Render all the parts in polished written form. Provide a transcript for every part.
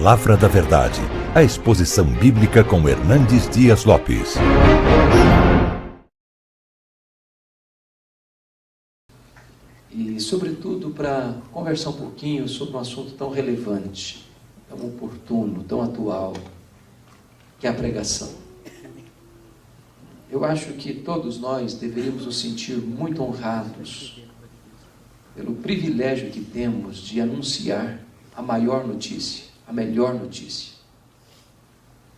Palavra da Verdade, a exposição bíblica com Hernandes Dias Lopes. E, sobretudo, para conversar um pouquinho sobre um assunto tão relevante, tão oportuno, tão atual, que é a pregação. Eu acho que todos nós deveríamos nos sentir muito honrados pelo privilégio que temos de anunciar a maior notícia, a melhor notícia,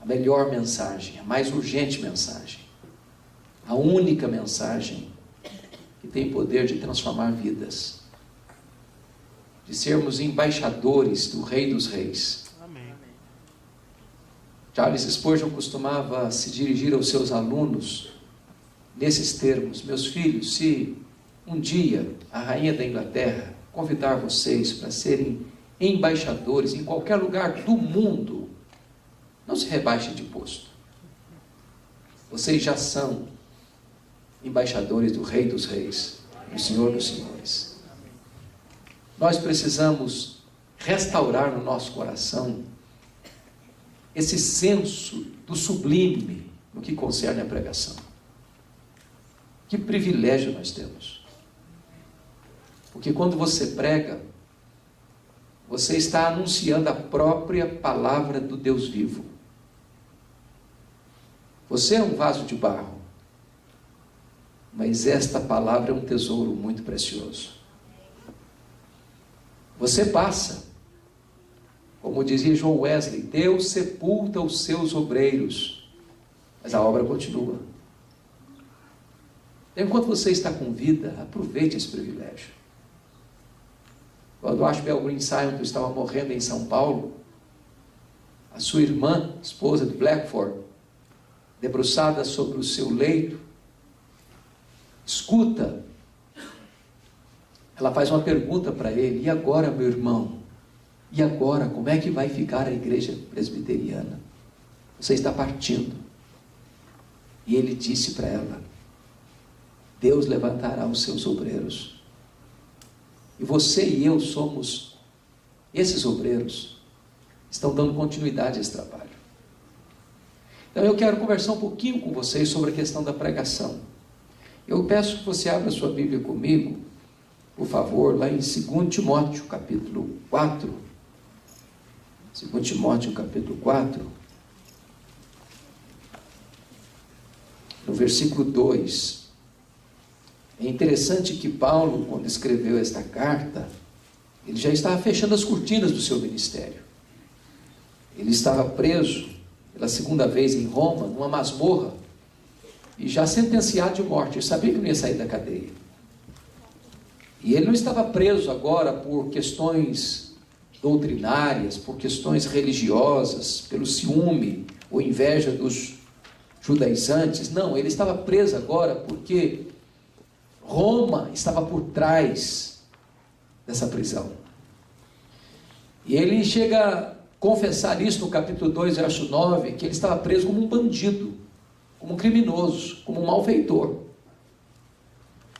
a melhor mensagem, a mais urgente mensagem, a única mensagem que tem poder de transformar vidas, de sermos embaixadores do Rei dos Reis. Amém. Charles Spurgeon costumava se dirigir aos seus alunos nesses termos: meus filhos, se um dia a rainha da Inglaterra convidar vocês para serem embaixadores em qualquer lugar do mundo, não se rebaixem de posto. Vocês já são embaixadores do Rei dos Reis, do Senhor dos Senhores. Nós precisamos restaurar no nosso coração esse senso do sublime no que concerne a pregação. Que privilégio nós temos. Porque quando você prega, você está anunciando a própria palavra do Deus vivo. Você é um vaso de barro, mas esta palavra é um tesouro muito precioso. Você passa, como dizia John Wesley, Deus sepulta os seus obreiros, mas a obra continua. Enquanto você está com vida, aproveite esse privilégio. Quando o Ashbel Green Simon estava morrendo em São Paulo, a sua irmã, esposa de Blackford, debruçada sobre o seu leito, escuta, ela faz uma pergunta para ele: e agora, meu irmão? E agora, como é que vai ficar a igreja presbiteriana? Você está partindo. E ele disse para ela: Deus levantará os seus obreiros. E você e eu somos esses obreiros, estão dando continuidade a esse trabalho. Então eu quero conversar um pouquinho com vocês sobre a questão da pregação. Eu peço que você abra a sua Bíblia comigo, por favor, lá em 2 Timóteo, capítulo 4. 2 Timóteo, capítulo 4. No versículo 2. É interessante que Paulo, quando escreveu esta carta, ele já estava fechando as cortinas do seu ministério. Ele estava preso pela segunda vez em Roma, numa masmorra, e já sentenciado de morte. Ele sabia que não ia sair da cadeia. E ele não estava preso agora por questões doutrinárias, por questões religiosas, pelo ciúme ou inveja dos judaizantes. Não, ele estava preso agora porque Roma estava por trás dessa prisão. E ele chega a confessar isso no capítulo 2, verso 9, que ele estava preso como um bandido, como um criminoso, como um malfeitor.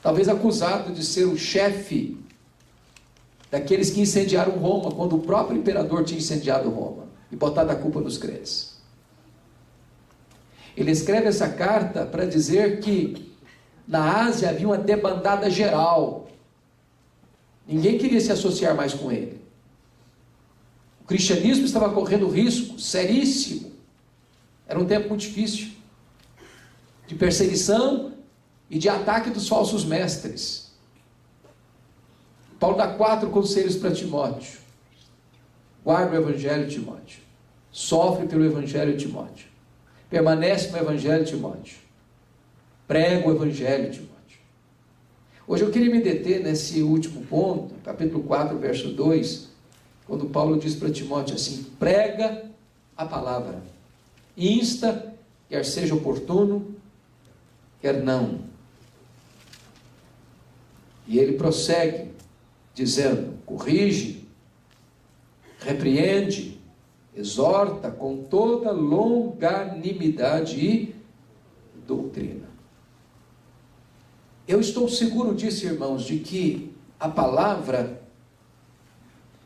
Talvez acusado de ser o chefe daqueles que incendiaram Roma, quando o próprio imperador tinha incendiado Roma e botado a culpa nos crentes. Ele escreve essa carta para dizer que na Ásia havia uma debandada geral. Ninguém queria se associar mais com ele. O cristianismo estava correndo risco seríssimo. Era um tempo muito difícil, de perseguição e de ataque dos falsos mestres. Paulo dá 4 conselhos para Timóteo. Guarda o evangelho, Timóteo. Sofre pelo evangelho, Timóteo. Permanece no evangelho, Timóteo. Prega o evangelho, Timóteo. Hoje eu queria me deter nesse último ponto, capítulo 4, verso 2, quando Paulo diz para Timóteo assim: prega a palavra, insta, quer seja oportuno, quer não. E ele prossegue dizendo: corrige, repreende, exorta com toda longanimidade e doutrina. Eu estou seguro disso, irmãos, de que a palavra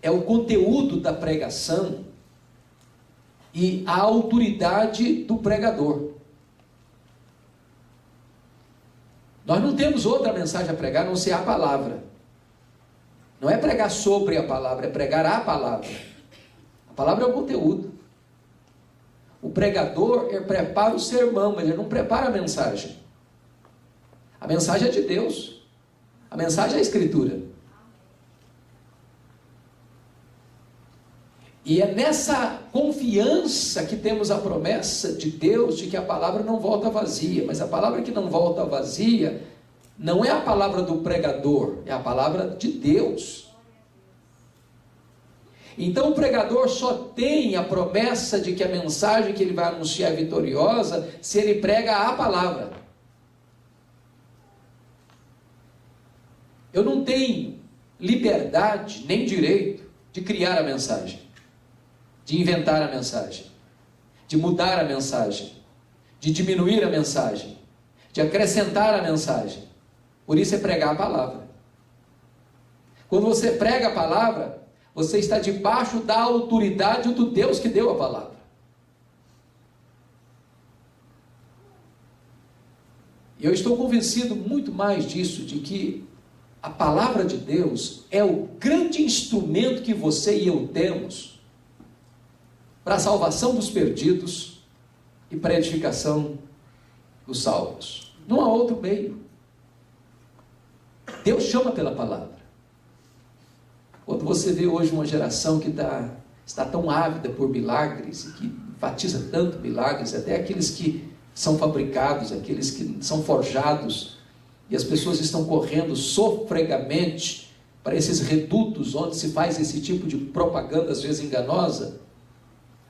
é o conteúdo da pregação e a autoridade do pregador. Nós não temos outra mensagem a pregar, a não ser a palavra. Não é pregar sobre a palavra, é pregar a palavra. A palavra é o conteúdo. O pregador, ele prepara o sermão, mas ele não prepara a mensagem. A mensagem é de Deus. A mensagem é a Escritura. E é nessa confiança que temos a promessa de Deus de que a palavra não volta vazia. Mas a palavra que não volta vazia não é a palavra do pregador, é a palavra de Deus. Então o pregador só tem a promessa de que a mensagem que ele vai anunciar é vitoriosa se ele prega a palavra. Eu não tenho liberdade nem direito de criar a mensagem, de inventar a mensagem, de mudar a mensagem, de diminuir a mensagem, de acrescentar a mensagem. Por isso é pregar a palavra. Quando você prega a palavra, você está debaixo da autoridade do Deus que deu a palavra. E eu estou convencido muito mais disso, de que a palavra de Deus é o grande instrumento que você e eu temos para a salvação dos perdidos e para a edificação dos salvos. Não há outro meio. Deus chama pela palavra. Quando você vê hoje uma geração que está tão ávida por milagres, e que enfatiza tanto milagres, até aqueles que são fabricados, aqueles que são forjados, e as pessoas estão correndo sofregamente para esses redutos onde se faz esse tipo de propaganda, às vezes enganosa,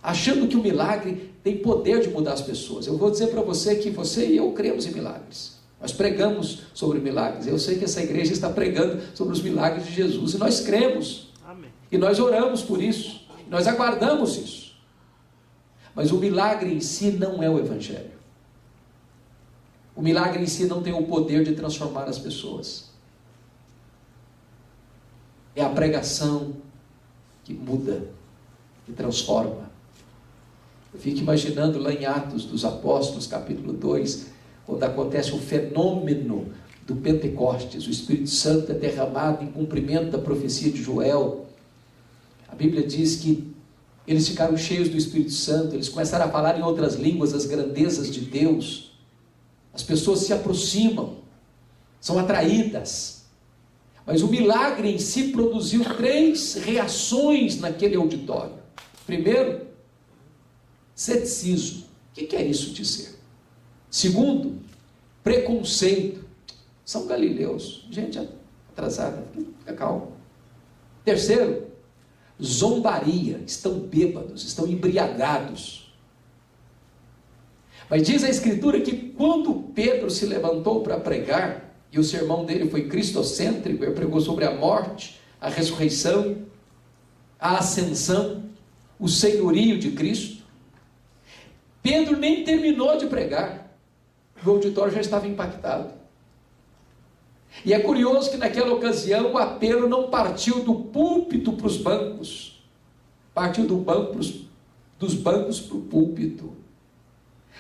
achando que o milagre tem poder de mudar as pessoas. Eu vou dizer para você que você e eu cremos em milagres. Nós pregamos sobre milagres. Eu sei que essa igreja está pregando sobre os milagres de Jesus, e nós cremos. Amém. E nós oramos por isso. Nós aguardamos isso. Mas o milagre em si não é o Evangelho. O milagre em si não tem o poder de transformar as pessoas. É a pregação que muda, que transforma. Eu fico imaginando lá em Atos dos Apóstolos, capítulo 2, quando acontece o fenômeno do Pentecostes, o Espírito Santo é derramado em cumprimento da profecia de Joel. A Bíblia diz que eles ficaram cheios do Espírito Santo, eles começaram a falar em outras línguas as grandezas de Deus. As pessoas se aproximam, são atraídas. Mas o milagre em si produziu 3 reações naquele auditório. Primeiro, ceticismo. O que é isso dizer? Segundo, preconceito. São galileus, gente atrasada, fica calmo. Terceiro, zombaria. Estão bêbados, estão embriagados. Mas diz a Escritura que quando Pedro se levantou para pregar, e o sermão dele foi cristocêntrico, ele pregou sobre a morte, a ressurreição, a ascensão, o senhorio de Cristo, Pedro nem terminou de pregar, o auditório já estava impactado. E é curioso que naquela ocasião o apelo não partiu do púlpito para os bancos, partiu dos bancos para o púlpito.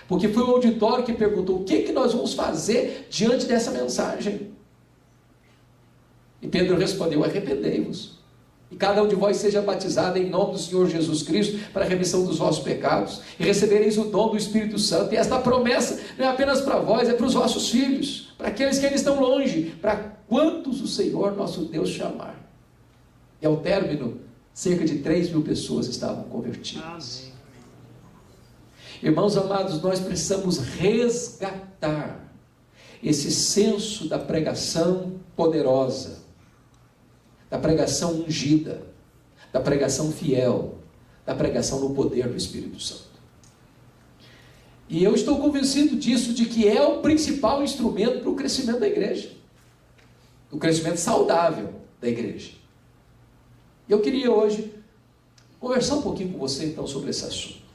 Porque foi o auditório que perguntou: o que nós vamos fazer diante dessa mensagem? E Pedro respondeu: arrependei-vos, e cada um de vós seja batizado em nome do Senhor Jesus Cristo para a remissão dos vossos pecados, e recebereis o dom do Espírito Santo. E esta promessa não é apenas para vós, é para os vossos filhos, para aqueles que ainda estão longe, para quantos o Senhor nosso Deus chamar. E ao término, cerca de 3.000 pessoas estavam convertidas. Amém. Irmãos amados, nós precisamos resgatar esse senso da pregação poderosa, da pregação ungida, da pregação fiel, da pregação no poder do Espírito Santo. E eu estou convencido disso, de que é o principal instrumento para o crescimento da igreja, o crescimento saudável da igreja. Eu queria hoje conversar um pouquinho com você então sobre esse assunto.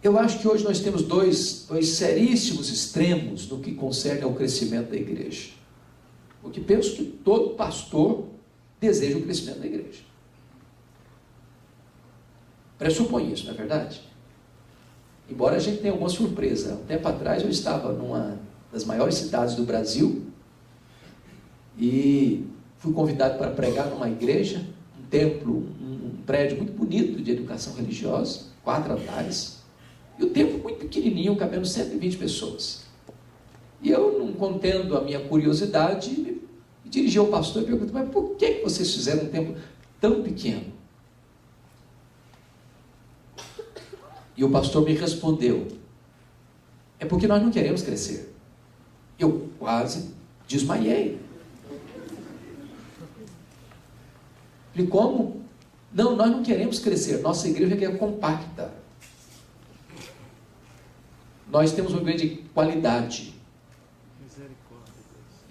Eu acho que hoje nós temos dois seríssimos extremos no que concerne ao crescimento da igreja. Porque penso que todo pastor deseja o crescimento da igreja. Pressupõe isso, não é verdade? Embora a gente tenha alguma surpresa. Um tempo atrás eu estava numa das maiores cidades do Brasil e fui convidado para pregar numa igreja, um templo, um prédio muito bonito de educação religiosa, 4 andares, e o templo muito pequenininho, cabendo 120 pessoas. E eu, não contendo a minha curiosidade, me dirigi ao pastor e perguntei: mas por que vocês fizeram um templo tão pequeno? E o pastor me respondeu: é porque nós não queremos crescer. Eu quase desmaiei. Falei: como? Não, nós não queremos crescer. Nossa igreja é compacta. Nós temos uma igreja de qualidade.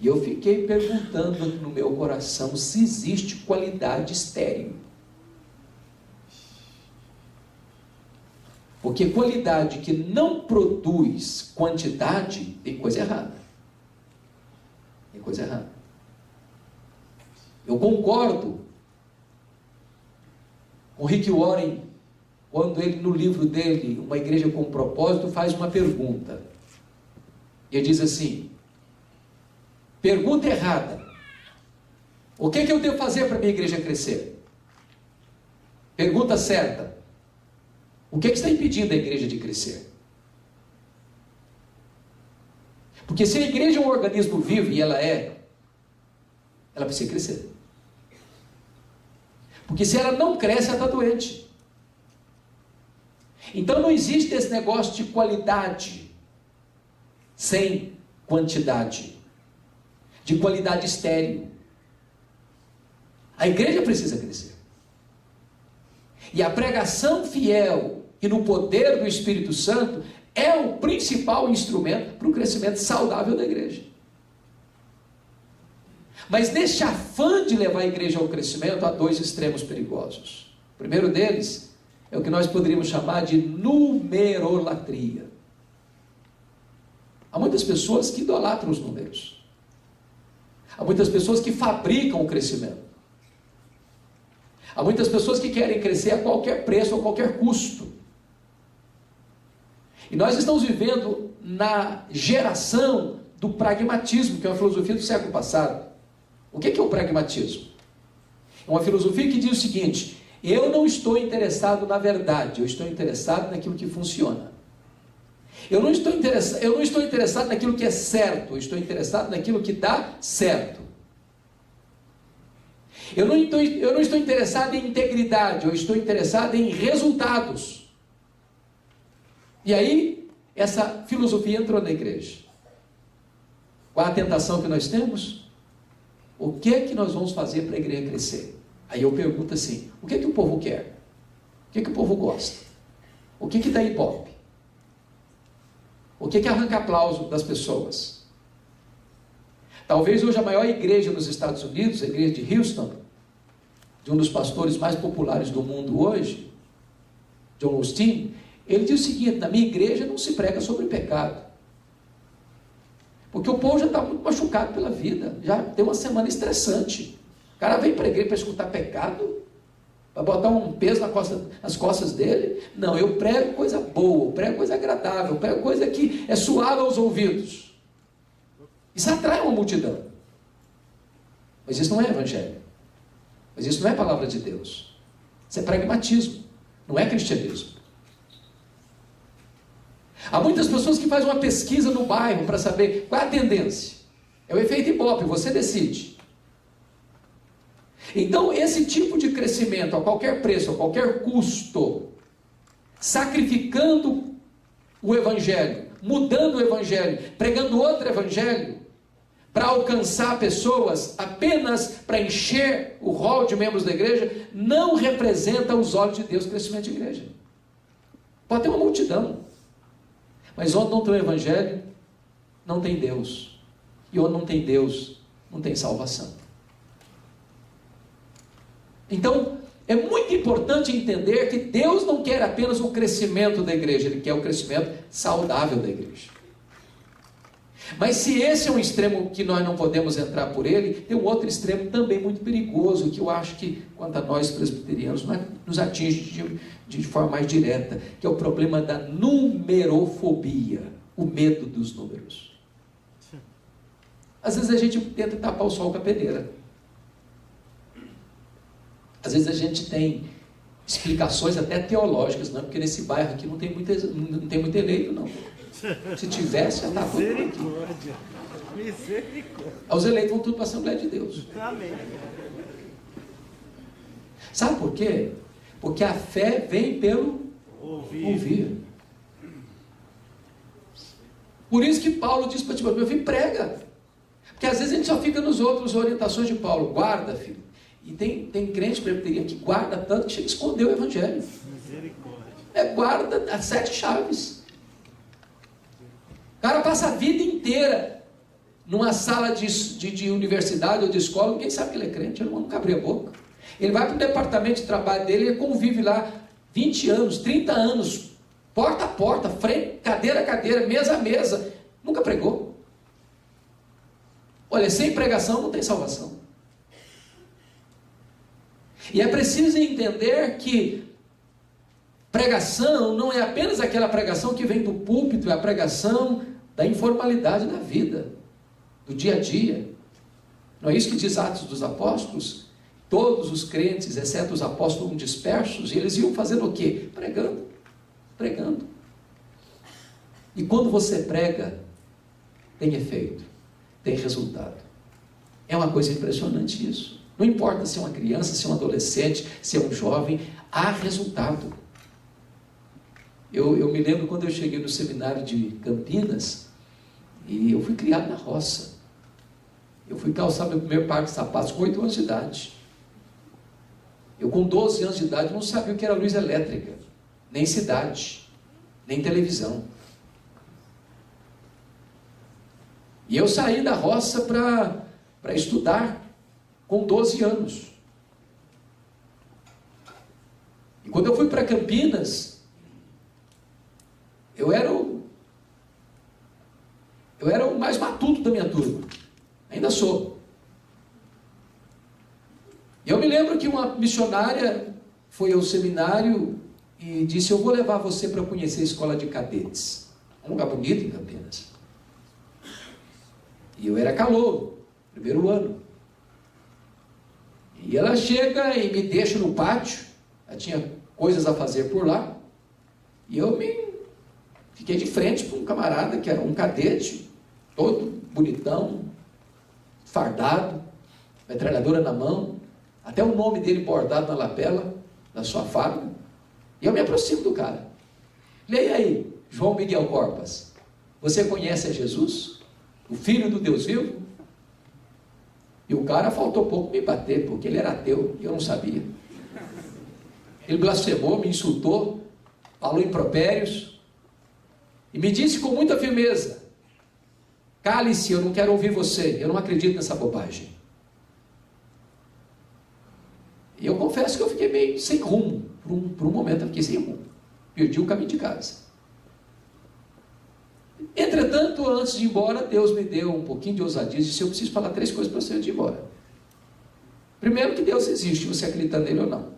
E eu fiquei perguntando no meu coração se existe qualidade estéril. Porque qualidade que não produz quantidade, tem coisa errada. Tem coisa errada. Eu concordo com Rick Warren, quando ele, no livro dele, Uma Igreja com Propósito, faz uma pergunta. Ele diz assim: pergunta errada. O que eu devo fazer para a minha igreja crescer? Pergunta certa. O que está impedindo a igreja de crescer? Porque se a igreja é um organismo vivo, e ela precisa crescer. Porque se ela não cresce, ela está doente. Então não existe esse negócio de qualidade sem quantidade, de qualidade estéril. A igreja precisa crescer. E a pregação fiel e no poder do Espírito Santo é o principal instrumento para o crescimento saudável da igreja. Mas neste afã de levar a igreja ao crescimento, há 2 extremos perigosos. O primeiro deles é o que nós poderíamos chamar de numerolatria. Há muitas pessoas que idolatram os números. Há muitas pessoas que fabricam o crescimento. Há muitas pessoas que querem crescer a qualquer preço, a qualquer custo. E nós estamos vivendo na geração do pragmatismo, que é uma filosofia do século passado. O que é o pragmatismo? É uma filosofia que diz o seguinte: eu não estou interessado na verdade, eu estou interessado naquilo que funciona. Eu não estou interessado naquilo que é certo, eu estou interessado naquilo que dá certo. Eu não estou interessado em integridade, eu estou interessado em resultados. E aí, essa filosofia entrou na igreja. Qual a tentação que nós temos? O que é que nós vamos fazer para a igreja crescer? Aí eu pergunto assim: o que é que o povo quer? O que é que o povo gosta? O que dá ibope? O que arranca aplauso das pessoas? Talvez hoje a maior igreja nos Estados Unidos, a igreja de Houston, de um dos pastores mais populares do mundo hoje, John Osteen, ele diz o seguinte: na minha igreja não se prega sobre pecado. Porque o povo já está muito machucado pela vida, já tem uma semana estressante. O cara vem para a igreja para escutar pecado, para botar um peso nas costas dele. Não, eu prego coisa boa, eu prego coisa agradável, eu prego coisa que é suave aos ouvidos. Isso atrai uma multidão. Mas isso não é evangelho. Mas isso não é palavra de Deus. Isso é pragmatismo, não é cristianismo. Há muitas pessoas que fazem uma pesquisa no bairro para saber qual é a tendência. É o efeito Ibope, você decide. Então, esse tipo de crescimento, a qualquer preço, a qualquer custo, sacrificando o evangelho, mudando o evangelho, pregando outro evangelho, para alcançar pessoas apenas para encher o rol de membros da igreja, não representa aos olhos de Deus o crescimento de igreja. Pode ter uma multidão, mas onde não tem o evangelho, não tem Deus. E onde não tem Deus, não tem salvação. Então, é muito importante entender que Deus não quer apenas o crescimento da igreja, Ele quer o crescimento saudável da igreja. Mas se esse é um extremo que nós não podemos entrar por ele, tem um outro extremo também muito perigoso, que eu acho que, quanto a nós presbiterianos, nos atinge de forma mais direta, que é o problema da numerofobia, o medo dos números. Às vezes a gente tenta tapar o sol com a peneira. Às vezes a gente tem explicações até teológicas, não, porque nesse bairro aqui não tem muito eleito, não. Se tivesse, já está tudo aqui. Misericórdia. Os eleitos vão tudo para a Assembleia de Deus. Amém. Sabe por quê? Porque a fé vem pelo ouvir. Por isso que Paulo diz para Timóteo: meu filho, prega. Porque às vezes a gente só fica nos outros orientações de Paulo. Guarda, filho. E tem crente presbiteriano que guarda tanto que chega a esconder o evangelho. Misericórdia. Guarda as 7 chaves. O cara passa a vida inteira numa sala de universidade ou de escola, ninguém sabe que ele é crente, ele nunca abre a boca. Ele vai para o departamento de trabalho dele, ele convive lá 20 anos, 30 anos, porta a porta, frente, cadeira a cadeira, mesa a mesa, nunca pregou. Olha, sem pregação não tem salvação. E é preciso entender que pregação não é apenas aquela pregação que vem do púlpito, é a pregação da informalidade da vida, do dia a dia. Não é isso que diz Atos dos Apóstolos? Todos os crentes, exceto os apóstolos dispersos, e eles iam fazendo o quê? Pregando. Pregando. E quando você prega, tem efeito, tem resultado. É uma coisa impressionante isso. Não importa se é uma criança, se é um adolescente, se é um jovem, há resultado. Eu me lembro quando eu cheguei no seminário de Campinas, e eu fui criado na roça. Eu fui calçar meu primeiro par de sapatos com 8 anos de idade. Eu com 12 anos de idade não sabia o que era luz elétrica, nem cidade, nem televisão. E eu saí da roça para estudar com 12 anos. E quando eu fui para Campinas, eu era o mais matuto da minha turma. Ainda sou. E eu me lembro que uma missionária foi ao seminário e disse: eu vou levar você para conhecer a escola de cadetes. Um lugar bonito em Campinas. E eu era calouro, primeiro ano. E ela chega e me deixa no pátio. Ela tinha coisas a fazer por lá. E eu fiquei de frente para um camarada que era um cadete, todo bonitão, fardado, metralhadora na mão, até o nome dele bordado na lapela da sua farda. E eu me aproximo do cara. Leia aí, João Miguel Corpas. Você conhece a Jesus? O Filho do Deus vivo? E o cara faltou pouco me bater, porque ele era ateu e eu não sabia. Ele blasfemou, me insultou, falou impropérios e me disse com muita firmeza: cale-se, eu não quero ouvir você, eu não acredito nessa bobagem. E eu confesso que eu fiquei meio sem rumo. Por um momento eu fiquei sem rumo. Perdi o caminho de casa. Entretanto, antes de ir embora, Deus me deu um pouquinho de ousadia e disse: eu preciso falar 3 coisas para você antes de ir embora. Primeiro, que Deus existe, você acredita nele ou não.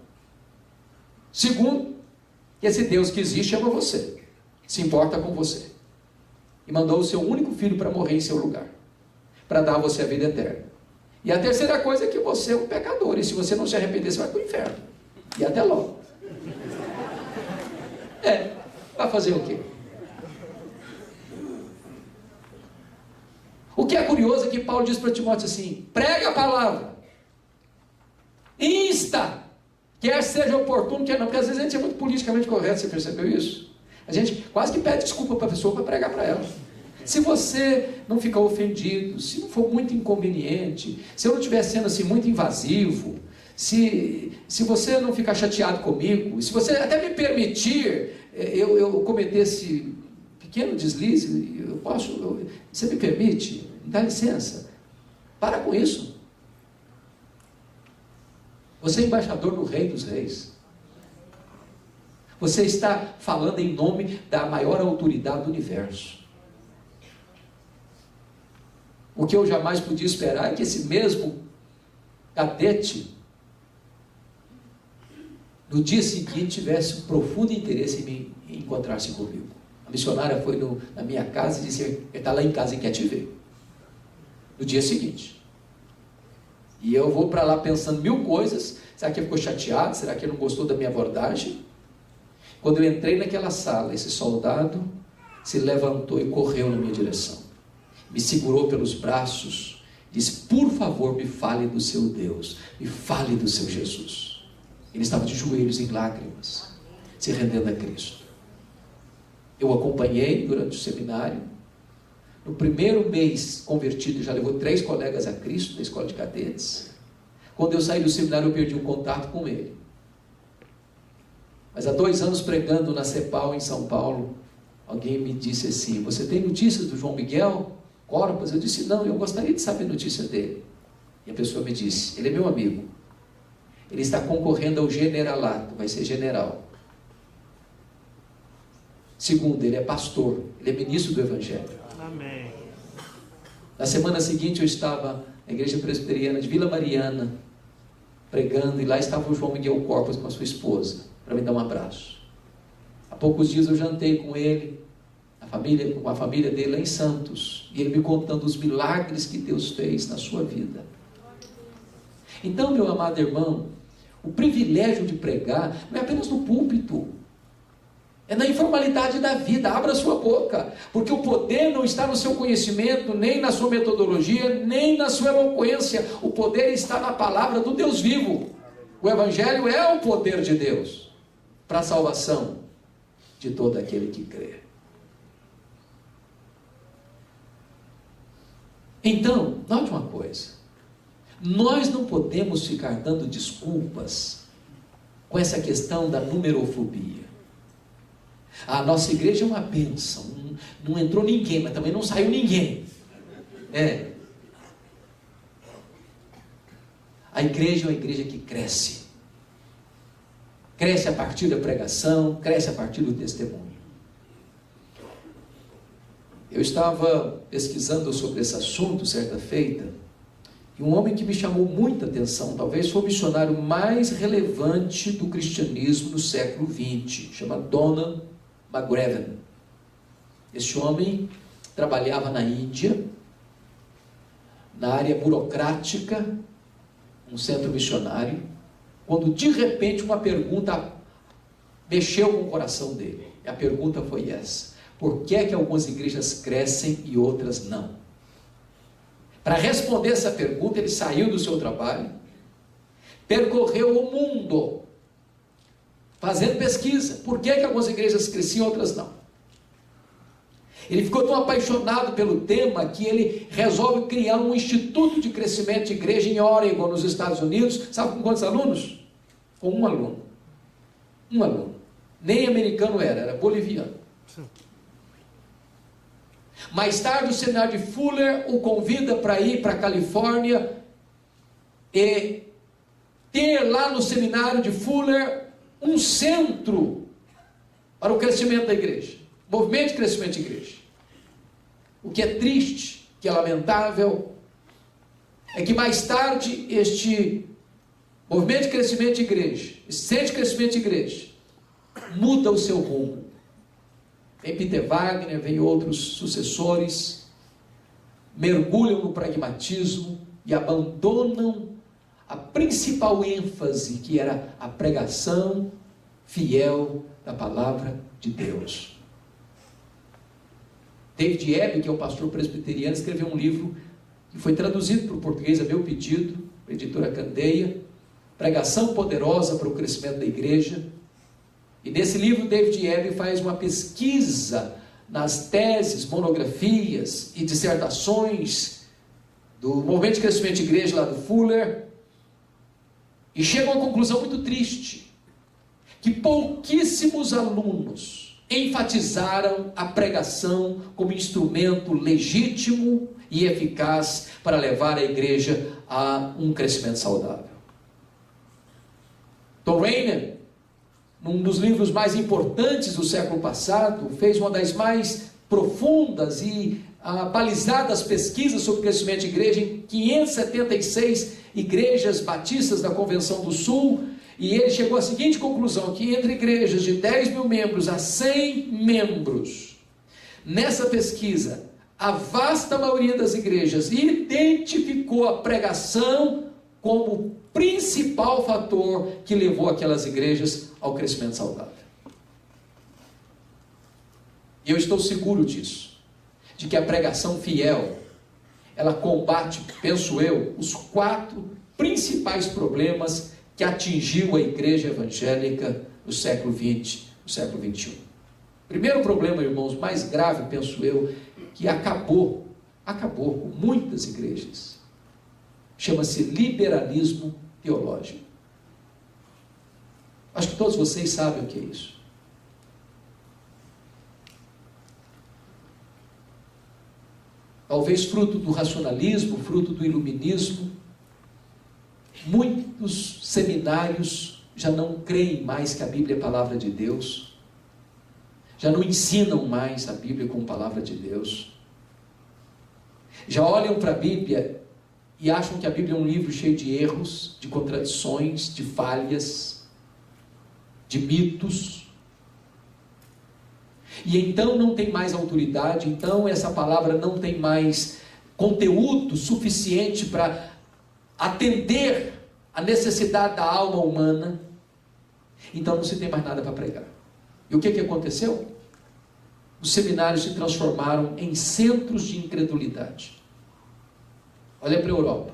Segundo, que esse Deus que existe ama você, se importa com você, e mandou o seu único filho para morrer em seu lugar, para dar a você a vida eterna. E a terceira coisa é que você é um pecador, e se você não se arrepender, você vai para o inferno. E até logo. Vai fazer o quê? O que é curioso é que Paulo diz para Timóteo assim: prega a palavra, insta, quer seja oportuno, quer não, porque às vezes a gente é muito politicamente correto, você percebeu isso? A gente quase que pede desculpa para a pessoa para pregar para ela. Se você não ficar ofendido, se não for muito inconveniente, se eu não estiver sendo assim muito invasivo, se você não ficar chateado comigo, se você até me permitir eu cometer esse pequeno deslize, você me permite? Dá licença, para com isso. Você é embaixador do Rei dos Reis. Você está falando em nome da maior autoridade do universo. O que eu jamais podia esperar é que esse mesmo cadete, no dia seguinte tivesse um profundo interesse em encontrar-se comigo. A missionária foi na minha casa e disse: ele está lá em casa e quer te ver. No dia seguinte. E eu vou para lá pensando mil coisas. Será que ele ficou chateado? Será que ele não gostou da minha abordagem? Quando eu entrei naquela sala, esse soldado se levantou e correu na minha direção. Me segurou pelos braços, disse: por favor, me fale do seu Deus, me fale do seu Jesus. Ele estava de joelhos em lágrimas, se rendendo a Cristo. Eu o acompanhei durante o seminário. No primeiro mês convertido, já levou 3 colegas a Cristo da escola de cadetes. Quando eu saí do seminário, eu perdi o contato com ele. Mas há 2 anos pregando na CEPAL em São Paulo, alguém me disse assim: você tem notícias do João Miguel Corpas? Eu disse: não, eu gostaria de saber notícia dele. E a pessoa me disse: ele é meu amigo, ele está concorrendo ao generalato, vai ser general. Segundo, ele é pastor, ele é ministro do Evangelho. Amém. Na semana seguinte eu estava na igreja presbiteriana de Vila Mariana, pregando, e lá estava o João Miguel Corpas com a sua esposa, para me dar um abraço. Há poucos dias eu jantei com ele, com a família dele lá em Santos, e ele me contando os milagres que Deus fez na sua vida. Então, meu amado irmão, o privilégio de pregar não é apenas no púlpito, é na informalidade da vida. Abra sua boca, porque o poder não está no seu conhecimento, nem na sua metodologia, nem na sua eloquência. O poder está na palavra do Deus vivo. O Evangelho é o poder de Deus para a salvação de todo aquele que crê. Então, note uma coisa: nós não podemos ficar dando desculpas com essa questão da numerofobia. A nossa igreja é uma bênção, não entrou ninguém, mas também não saiu ninguém. A igreja é uma igreja que cresce. Cresce a partir da pregação, cresce a partir do testemunho. Eu estava pesquisando sobre esse assunto certa feita, e um homem que me chamou muita atenção, talvez foi o missionário mais relevante do cristianismo no século XX, chama Donald McGavran. Este homem trabalhava na Índia, na área burocrática, um centro missionário, quando de repente uma pergunta mexeu com o coração dele. E a pergunta foi essa: por que é que algumas igrejas crescem e outras não? Para responder essa pergunta, ele saiu do seu trabalho, percorreu o mundo, fazendo pesquisa. Por que é que algumas igrejas cresciam e outras não? Ele ficou tão apaixonado pelo tema que ele resolve criar um instituto de crescimento de igreja em Oregon, nos Estados Unidos. Sabe com quantos alunos? Com um aluno. Um aluno. Nem americano era boliviano. Mais tarde o seminário de Fuller o convida para ir para a Califórnia e ter lá no seminário de Fuller um centro para o crescimento da igreja, movimento de crescimento de igreja. O que é triste, que é lamentável, é que mais tarde este movimento de crescimento de igreja, esse centro de crescimento de igreja, muda o seu rumo. Vem Peter Wagner, vem outros sucessores, mergulham no pragmatismo e abandonam a principal ênfase, que era a pregação fiel da palavra de Deus. David Ebb, que é um pastor presbiteriano, escreveu um livro que foi traduzido para o português a meu pedido, a editora Candeia, Pregação Poderosa para o Crescimento da Igreja. E nesse livro, David Ebb faz uma pesquisa nas teses, monografias e dissertações do movimento de crescimento de igreja lá do Fuller, e chega a uma conclusão muito triste, que pouquíssimos alunos enfatizaram a pregação como instrumento legítimo e eficaz para levar a igreja a um crescimento saudável. Tom Rainer, num dos livros mais importantes do século passado, fez uma das mais profundas e balizadas pesquisas sobre o crescimento de igreja em 576 igrejas batistas da Convenção do Sul, E ele chegou à seguinte conclusão, que entre igrejas de 10 mil membros a 100 membros, nessa pesquisa, a vasta maioria das igrejas identificou a pregação como o principal fator que levou aquelas igrejas ao crescimento saudável. E eu estou seguro disso, de que a pregação fiel, ela combate, penso eu, os 4 principais problemas que atingiu a igreja evangélica no século XX, no século XXI. Primeiro problema, irmãos, mais grave, penso eu, que acabou com muitas igrejas, chama-se liberalismo teológico. Acho que todos vocês sabem o que é isso. Talvez fruto do racionalismo, fruto do iluminismo, muitos seminários já não creem mais que a Bíblia é a palavra de Deus, já não ensinam mais a Bíblia como palavra de Deus, já olham para a Bíblia e acham que a Bíblia é um livro cheio de erros, de contradições, de falhas, de mitos, e então não tem mais autoridade, então essa palavra não tem mais conteúdo suficiente para atender a necessidade da alma humana, então não se tem mais nada para pregar. E o que aconteceu? Os seminários se transformaram em centros de incredulidade. Olha para a Europa,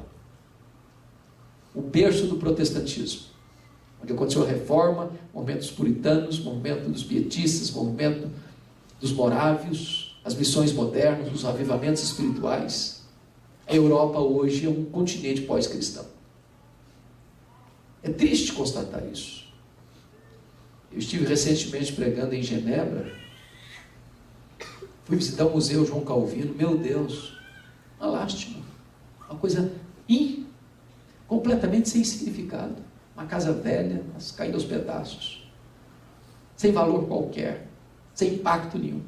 o berço do protestantismo, onde aconteceu a reforma, movimento dos puritanos, movimento dos pietistas, movimento dos morávios, as missões modernas, os avivamentos espirituais. A Europa hoje é um continente pós-cristão. É triste constatar isso. Eu estive recentemente pregando em Genebra, fui visitar o Museu João Calvino, meu Deus, uma lástima, uma coisa completamente sem significado, uma casa velha, mas caindo aos pedaços, sem valor qualquer, sem impacto nenhum,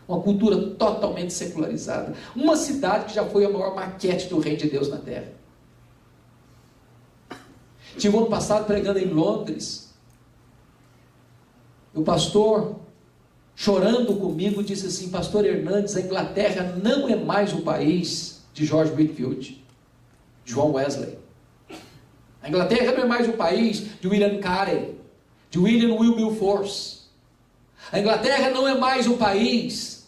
uma cultura totalmente secularizada, uma cidade que já foi a maior maquete do reino de Deus na terra. Tive ano passado pregando em Londres, o pastor, chorando comigo, disse assim: pastor Hernandes, a Inglaterra não é mais o país de George Whitefield, John Wesley. A Inglaterra não é mais o país de William Carey, de William Wilberforce. A Inglaterra não é mais o país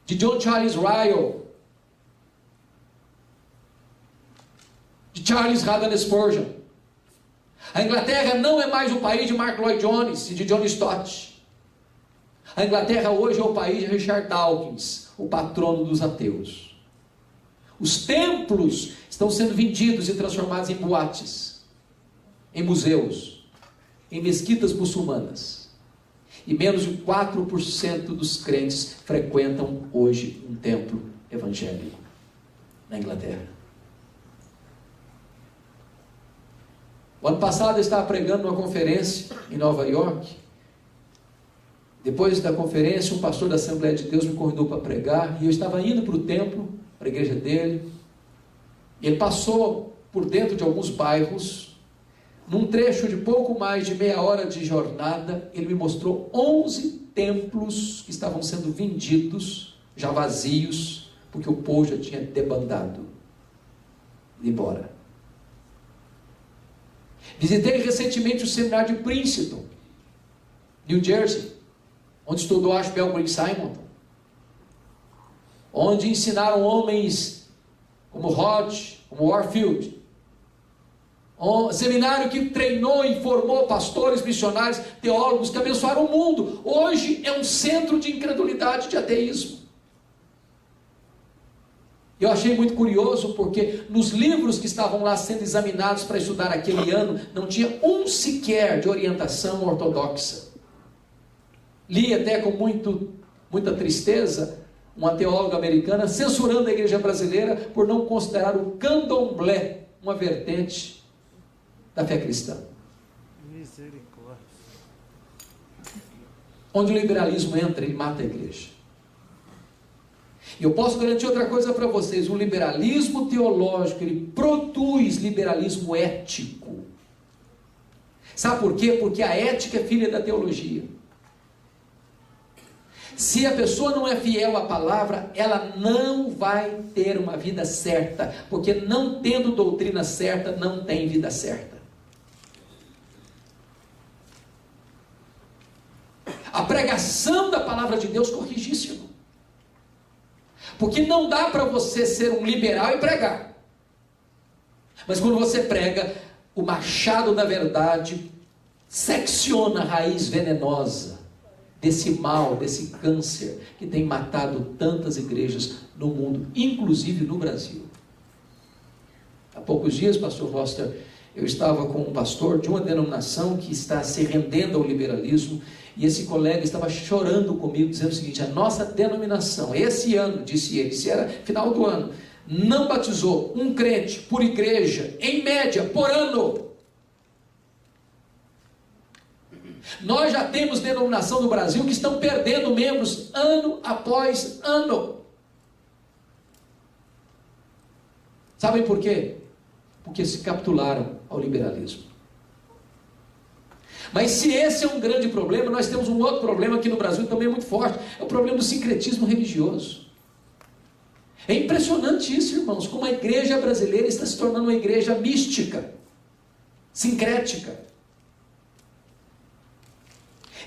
de John Charles Ryle, de Charles Haddon Spurgeon. A Inglaterra não é mais o país de Mark Lloyd Jones e de John Stott. A Inglaterra hoje é o país de Richard Dawkins, o patrono dos ateus. Os templos estão sendo vendidos e transformados em boates, em museus, em mesquitas muçulmanas. E menos de 4% dos crentes frequentam hoje um templo evangélico na Inglaterra. O ano passado eu estava pregando numa conferência em Nova York. Depois da conferência, um pastor da Assembleia de Deus me convidou para pregar, e eu estava indo para o templo, para a igreja dele, e ele passou por dentro de alguns bairros. Num trecho de pouco mais de meia hora de jornada, ele me mostrou 11 templos que estavam sendo vendidos, já vazios, porque o povo já tinha debandado, ido embora. Visitei recentemente o seminário de Princeton, New Jersey, onde estudou Ashbel Green Simonton, onde ensinaram homens como Hodge, como Warfield, um seminário que treinou e formou pastores, missionários, teólogos que abençoaram o mundo. Hoje é um centro de incredulidade, de ateísmo. Eu achei muito curioso, porque nos livros que estavam lá sendo examinados para estudar aquele ano, não tinha um sequer de orientação ortodoxa. Li até com muita tristeza uma teóloga americana censurando a igreja brasileira por não considerar o candomblé uma vertente da fé cristã. Misericórdia. Onde o liberalismo entra e mata a igreja. E eu posso garantir outra coisa para vocês: o liberalismo teológico, ele produz liberalismo ético. Sabe por quê? Porque a ética é filha da teologia. Se a pessoa não é fiel à palavra, ela não vai ter uma vida certa, porque não tendo doutrina certa, não tem vida certa. A pregação da palavra de Deus corrige isso, irmão. Porque não dá para você ser um liberal e pregar. Mas quando você prega, o machado da verdade secciona a raiz venenosa desse mal, desse câncer que tem matado tantas igrejas no mundo, inclusive no Brasil. Há poucos dias, pastor Foster, eu estava com um pastor de uma denominação que está se rendendo ao liberalismo, e esse colega estava chorando comigo, dizendo o seguinte: a nossa denominação, esse ano, disse ele, se era final do ano, não batizou um crente por igreja, em média, por ano. Nós já temos denominação no Brasil que estão perdendo membros ano após ano. Sabem por quê? Porque se capitularam ao liberalismo. Mas se esse é um grande problema, nós temos um outro problema aqui no Brasil também muito forte. É o problema do sincretismo religioso. É impressionante isso, irmãos, como a igreja brasileira está se tornando uma igreja mística, sincrética.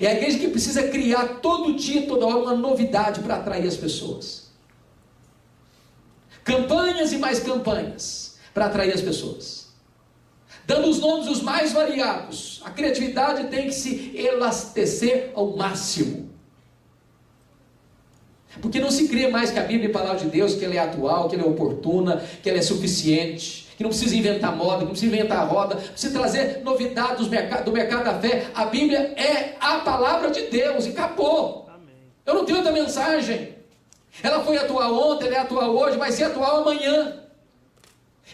É a igreja que precisa criar todo dia, toda hora, uma novidade para atrair as pessoas. Campanhas e mais campanhas para atrair as pessoas. Dando os nomes os mais variados. A criatividade tem que se elastecer ao máximo. Porque não se crê mais que a Bíblia é a palavra de Deus, que ela é atual, que ela é oportuna, que ela é suficiente, que não precisa inventar moda, que não precisa inventar a roda, precisa trazer novidades do mercado da fé. A Bíblia é a palavra de Deus e acabou. Amém. Eu não tenho outra mensagem. Ela foi atual ontem, ela é atual hoje, vai ser atual amanhã.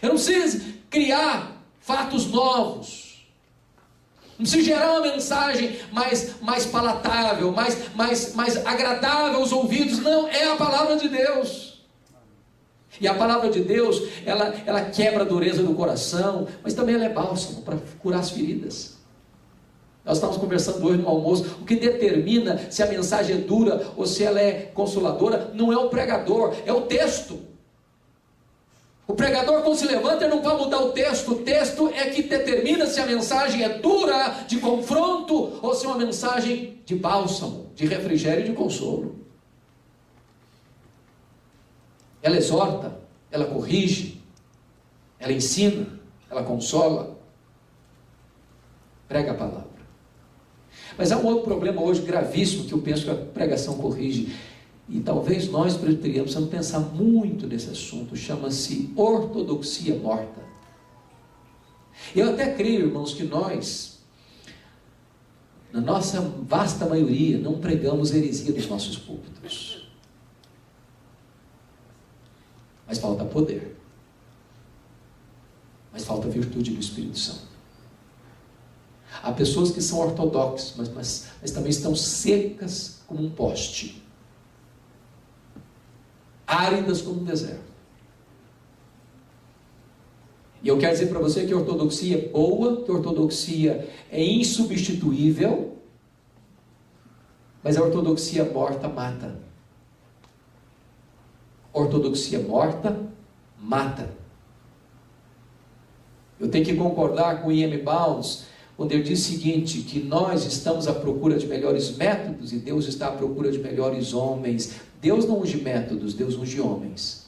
Eu não preciso criar fatos novos. Não precisa gerar uma mensagem mais palatável, mais agradável aos ouvidos. Não, é a palavra de Deus. E a palavra de Deus, ela quebra a dureza do coração, mas também ela é bálsamo para curar as feridas. Nós estávamos conversando hoje no almoço. O que determina se a mensagem é dura ou se ela é consoladora não é o pregador, é o texto. O pregador, quando se levanta, ele não vai mudar o texto é que determina se a mensagem é dura, de confronto, ou se é uma mensagem de bálsamo, de refrigério e de consolo. Ela exorta, ela corrige, ela ensina, ela consola. Prega a palavra. Mas há um outro problema hoje gravíssimo que eu penso que a pregação corrige. E talvez nós presbiterianos precisamos pensar muito nesse assunto. Chama-se ortodoxia morta. Eu até creio, irmãos, que nós, na nossa vasta maioria, não pregamos heresia nos nossos púlpitos. Mas falta poder. Mas falta virtude do Espírito Santo. Há pessoas que são ortodoxas, mas também estão secas como um poste. Áridas como um deserto. E eu quero dizer para você que a ortodoxia é boa, que a ortodoxia é insubstituível, mas a ortodoxia morta mata. Ortodoxia morta mata. Eu tenho que concordar com I.M. Bounds quando ele diz o seguinte, que nós estamos à procura de melhores métodos e Deus está à procura de melhores homens. Deus não unge métodos, Deus unge homens.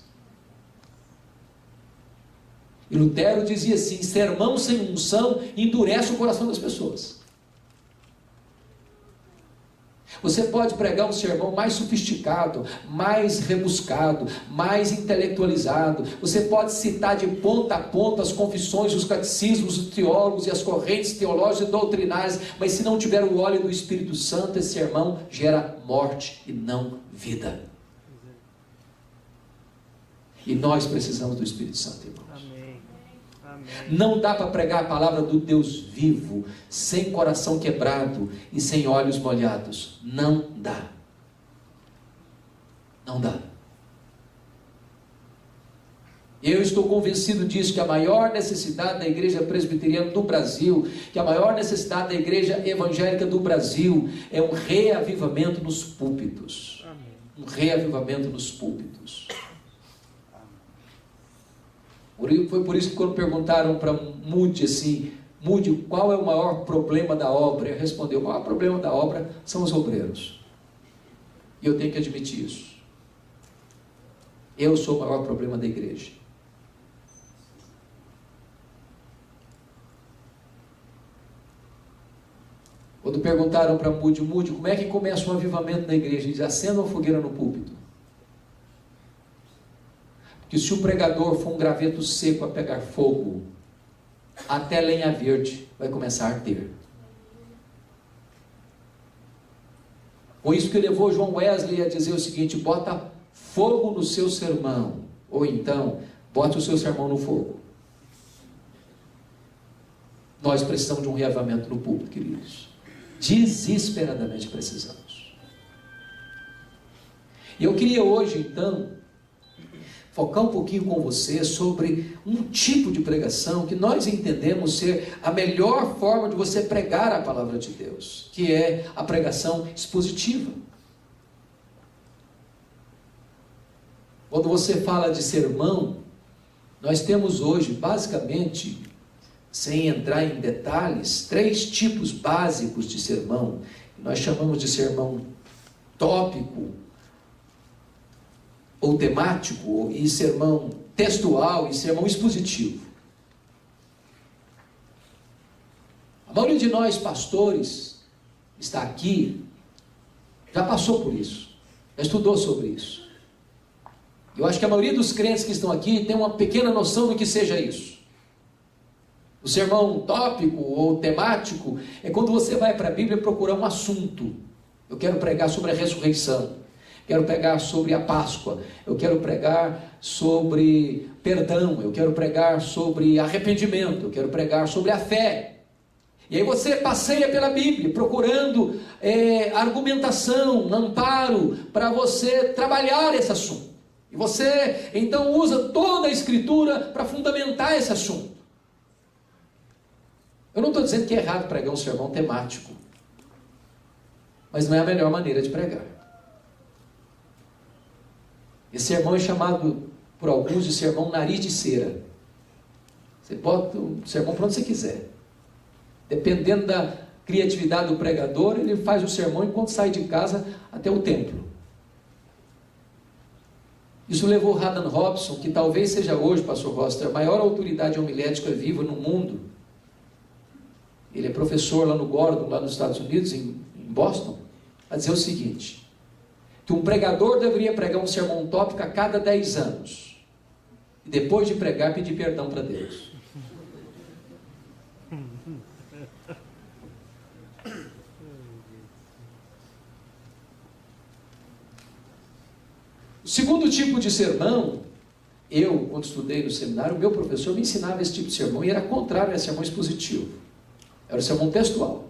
E Lutero dizia assim, sermão sem unção endurece o coração das pessoas. Você pode pregar um sermão mais sofisticado, mais rebuscado, mais intelectualizado. Você pode citar de ponta a ponta as confissões, os catecismos, os teólogos e as correntes teológicas e doutrinárias, mas se não tiver o óleo do Espírito Santo, esse sermão gera morte e não vida. E nós precisamos do Espírito Santo, irmãos. Amém. Não dá para pregar a palavra do Deus vivo sem coração quebrado e sem olhos molhados. Não dá. Não dá. Eu estou convencido disso, que a maior necessidade da igreja presbiteriana do Brasil, que a maior necessidade da igreja evangélica do Brasil é um reavivamento nos púlpitos. Um reavivamento nos púlpitos. Foi por isso que quando perguntaram para Moody assim, Moody, qual é o maior problema da obra? Ele respondeu, o maior problema da obra são os obreiros. E eu tenho que admitir isso. Eu sou o maior problema da igreja. Quando perguntaram para Moody, como é que começa um avivamento na igreja? Ele diz, acenda uma fogueira no púlpito. Porque se o pregador for um graveto seco a pegar fogo, até lenha verde vai começar a arder. Foi isso que levou John Wesley a dizer o seguinte, bota fogo no seu sermão, ou então, bote o seu sermão no fogo. Nós precisamos de um reavivamento no púlpito, queridos. Desesperadamente precisamos. E eu queria hoje, então, focar um pouquinho com você sobre um tipo de pregação que nós entendemos ser a melhor forma de você pregar a palavra de Deus, que é a pregação expositiva. Quando você fala de sermão, nós temos hoje, basicamente, sem entrar em detalhes, 3 tipos básicos de sermão. Nós chamamos de sermão tópico, ou temático, e sermão textual, e sermão expositivo. A maioria de nós, pastores, está aqui, já passou por isso, já estudou sobre isso. Eu acho que a maioria dos crentes que estão aqui tem uma pequena noção do que seja isso. O sermão tópico ou temático é quando você vai para a Bíblia procurar um assunto. Eu quero pregar sobre a ressurreição, quero pregar sobre a Páscoa, eu quero pregar sobre perdão, eu quero pregar sobre arrependimento, eu quero pregar sobre a fé. E aí você passeia pela Bíblia procurando argumentação, amparo para você trabalhar esse assunto. E você então usa toda a Escritura para fundamentar esse assunto. Eu não estou dizendo que é errado pregar um sermão temático, mas não é a melhor maneira de pregar. Esse sermão é chamado por alguns de sermão nariz de cera. Você bota o sermão para onde você quiser. Dependendo da criatividade do pregador, ele faz o sermão enquanto sai de casa até o templo. Isso levou Haddon Robson, que talvez seja hoje, pastor Roster, a maior autoridade homilética viva no mundo. Ele é professor lá no Gordon, lá nos Estados Unidos, em Boston, a dizer o seguinte, que um pregador deveria pregar um sermão tópico a cada 10 anos, e depois de pregar, pedir perdão para Deus. O segundo tipo de sermão, eu, quando estudei no seminário, o meu professor me ensinava esse tipo de sermão, e era contrário a sermão expositivo. Era o sermão textual.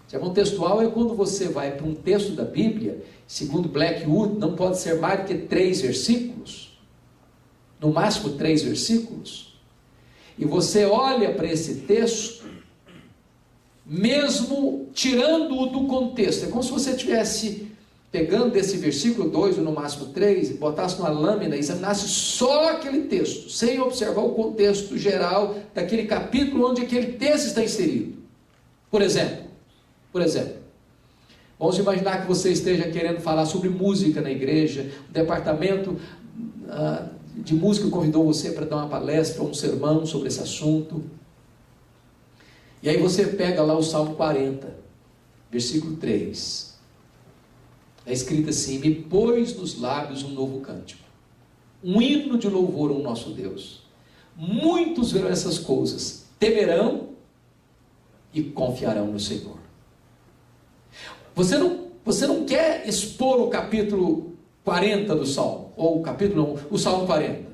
Sermão textual é quando você vai para um texto da Bíblia, segundo Blackwood, não pode ser mais do que 3 versículos, no máximo 3 versículos, e você olha para esse texto, mesmo tirando-o do contexto. É como se você estivesse pegando desse versículo 2, ou no máximo 3, e botasse numa lâmina e examinasse só aquele texto, sem observar o contexto geral daquele capítulo onde aquele texto está inserido. Por exemplo, vamos imaginar que você esteja querendo falar sobre música na igreja, o departamento de música convidou você para dar uma palestra ou um sermão sobre esse assunto, e aí você pega lá o Salmo 40, versículo 3, é escrito assim, me pôs nos lábios um novo cântico, um hino de louvor ao nosso Deus. Muitos verão essas coisas, temerão e confiarão no Senhor. Você não quer expor o capítulo 40 do Salmo, ou o Salmo 40.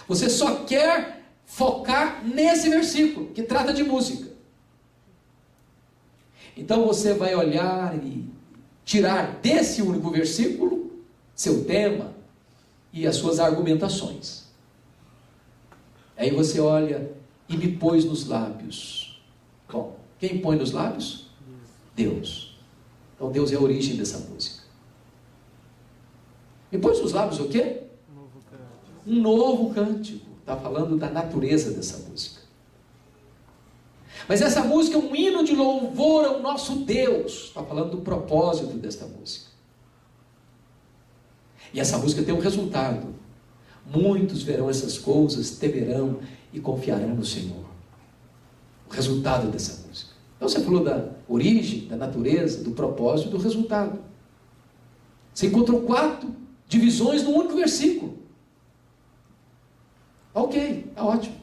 Você só quer focar nesse versículo, que trata de música. Então você vai olhar e tirar desse único versículo seu tema e as suas argumentações. Aí você olha, e me pôs nos lábios. Bom, quem põe nos lábios? Deus. Então Deus é a origem dessa música. Me pôs nos lábios o quê? Um novo cântico. Está falando da natureza dessa música. Mas essa música é um hino de louvor ao nosso Deus. Está falando do propósito desta música. E essa música tem um resultado. Muitos verão essas coisas, temerão e confiarão no Senhor. O resultado dessa música. Então você falou da origem, da natureza, do propósito e do resultado. Você encontrou 4 divisões num único versículo. Ok, está ótimo.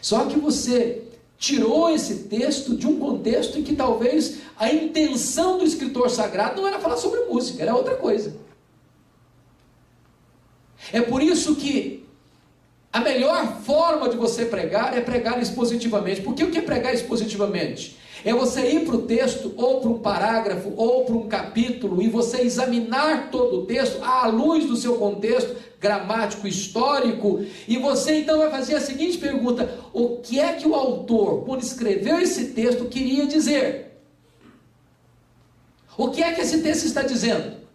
Só que você tirou esse texto de um contexto em que talvez a intenção do escritor sagrado não era falar sobre música, era outra coisa. É por isso que a melhor forma de você pregar é pregar expositivamente. Porque o que é pregar expositivamente? É você ir para o texto, ou para um parágrafo, ou para um capítulo, e você examinar todo o texto à luz do seu contexto gramático, histórico, e você então vai fazer a seguinte pergunta: o que é que o autor, quando escreveu esse texto, queria dizer? O que é que esse texto está dizendo?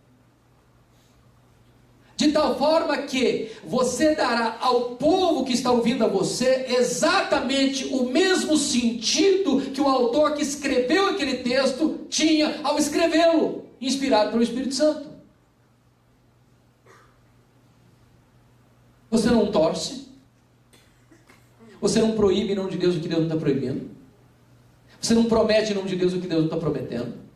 De tal forma que você dará ao povo que está ouvindo a você exatamente o mesmo sentido que o autor que escreveu aquele texto tinha ao escrevê-lo, inspirado pelo Espírito Santo. Você não torce, você não proíbe em nome de Deus o que Deus não está proibindo, você não promete em nome de Deus o que Deus não está prometendo.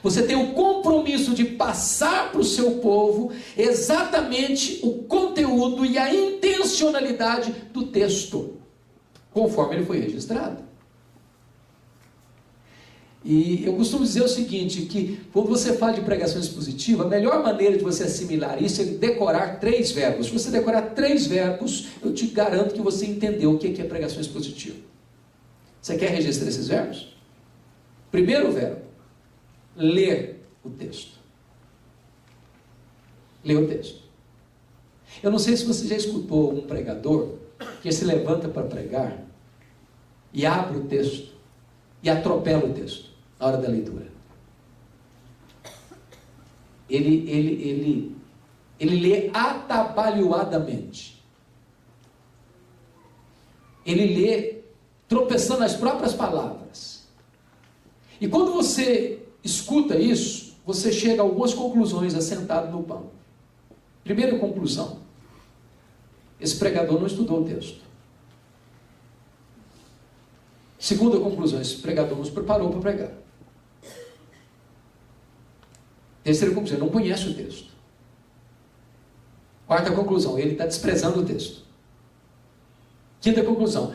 Você tem o compromisso de passar para o seu povo exatamente o conteúdo e a intencionalidade do texto, conforme ele foi registrado. E eu costumo dizer o seguinte, que quando você fala de pregação expositiva, a melhor maneira de você assimilar isso é decorar 3 verbos. Se você decorar 3 verbos, eu te garanto que você entendeu o que é pregação expositiva. Você quer registrar esses verbos? Primeiro verbo: ler o texto. Ler o texto. Eu não sei se você já escutou um pregador que se levanta para pregar e abre o texto e atropela o texto na hora da leitura. Ele lê atabalhoadamente. Ele lê tropeçando nas próprias palavras. E quando você escuta isso, você chega a algumas conclusões assentado no banco. Primeira conclusão: esse pregador não estudou o texto. Segunda conclusão: esse pregador não se preparou para pregar. Terceira conclusão: ele não conhece o texto. Quarta conclusão: ele está desprezando o texto. Quinta conclusão: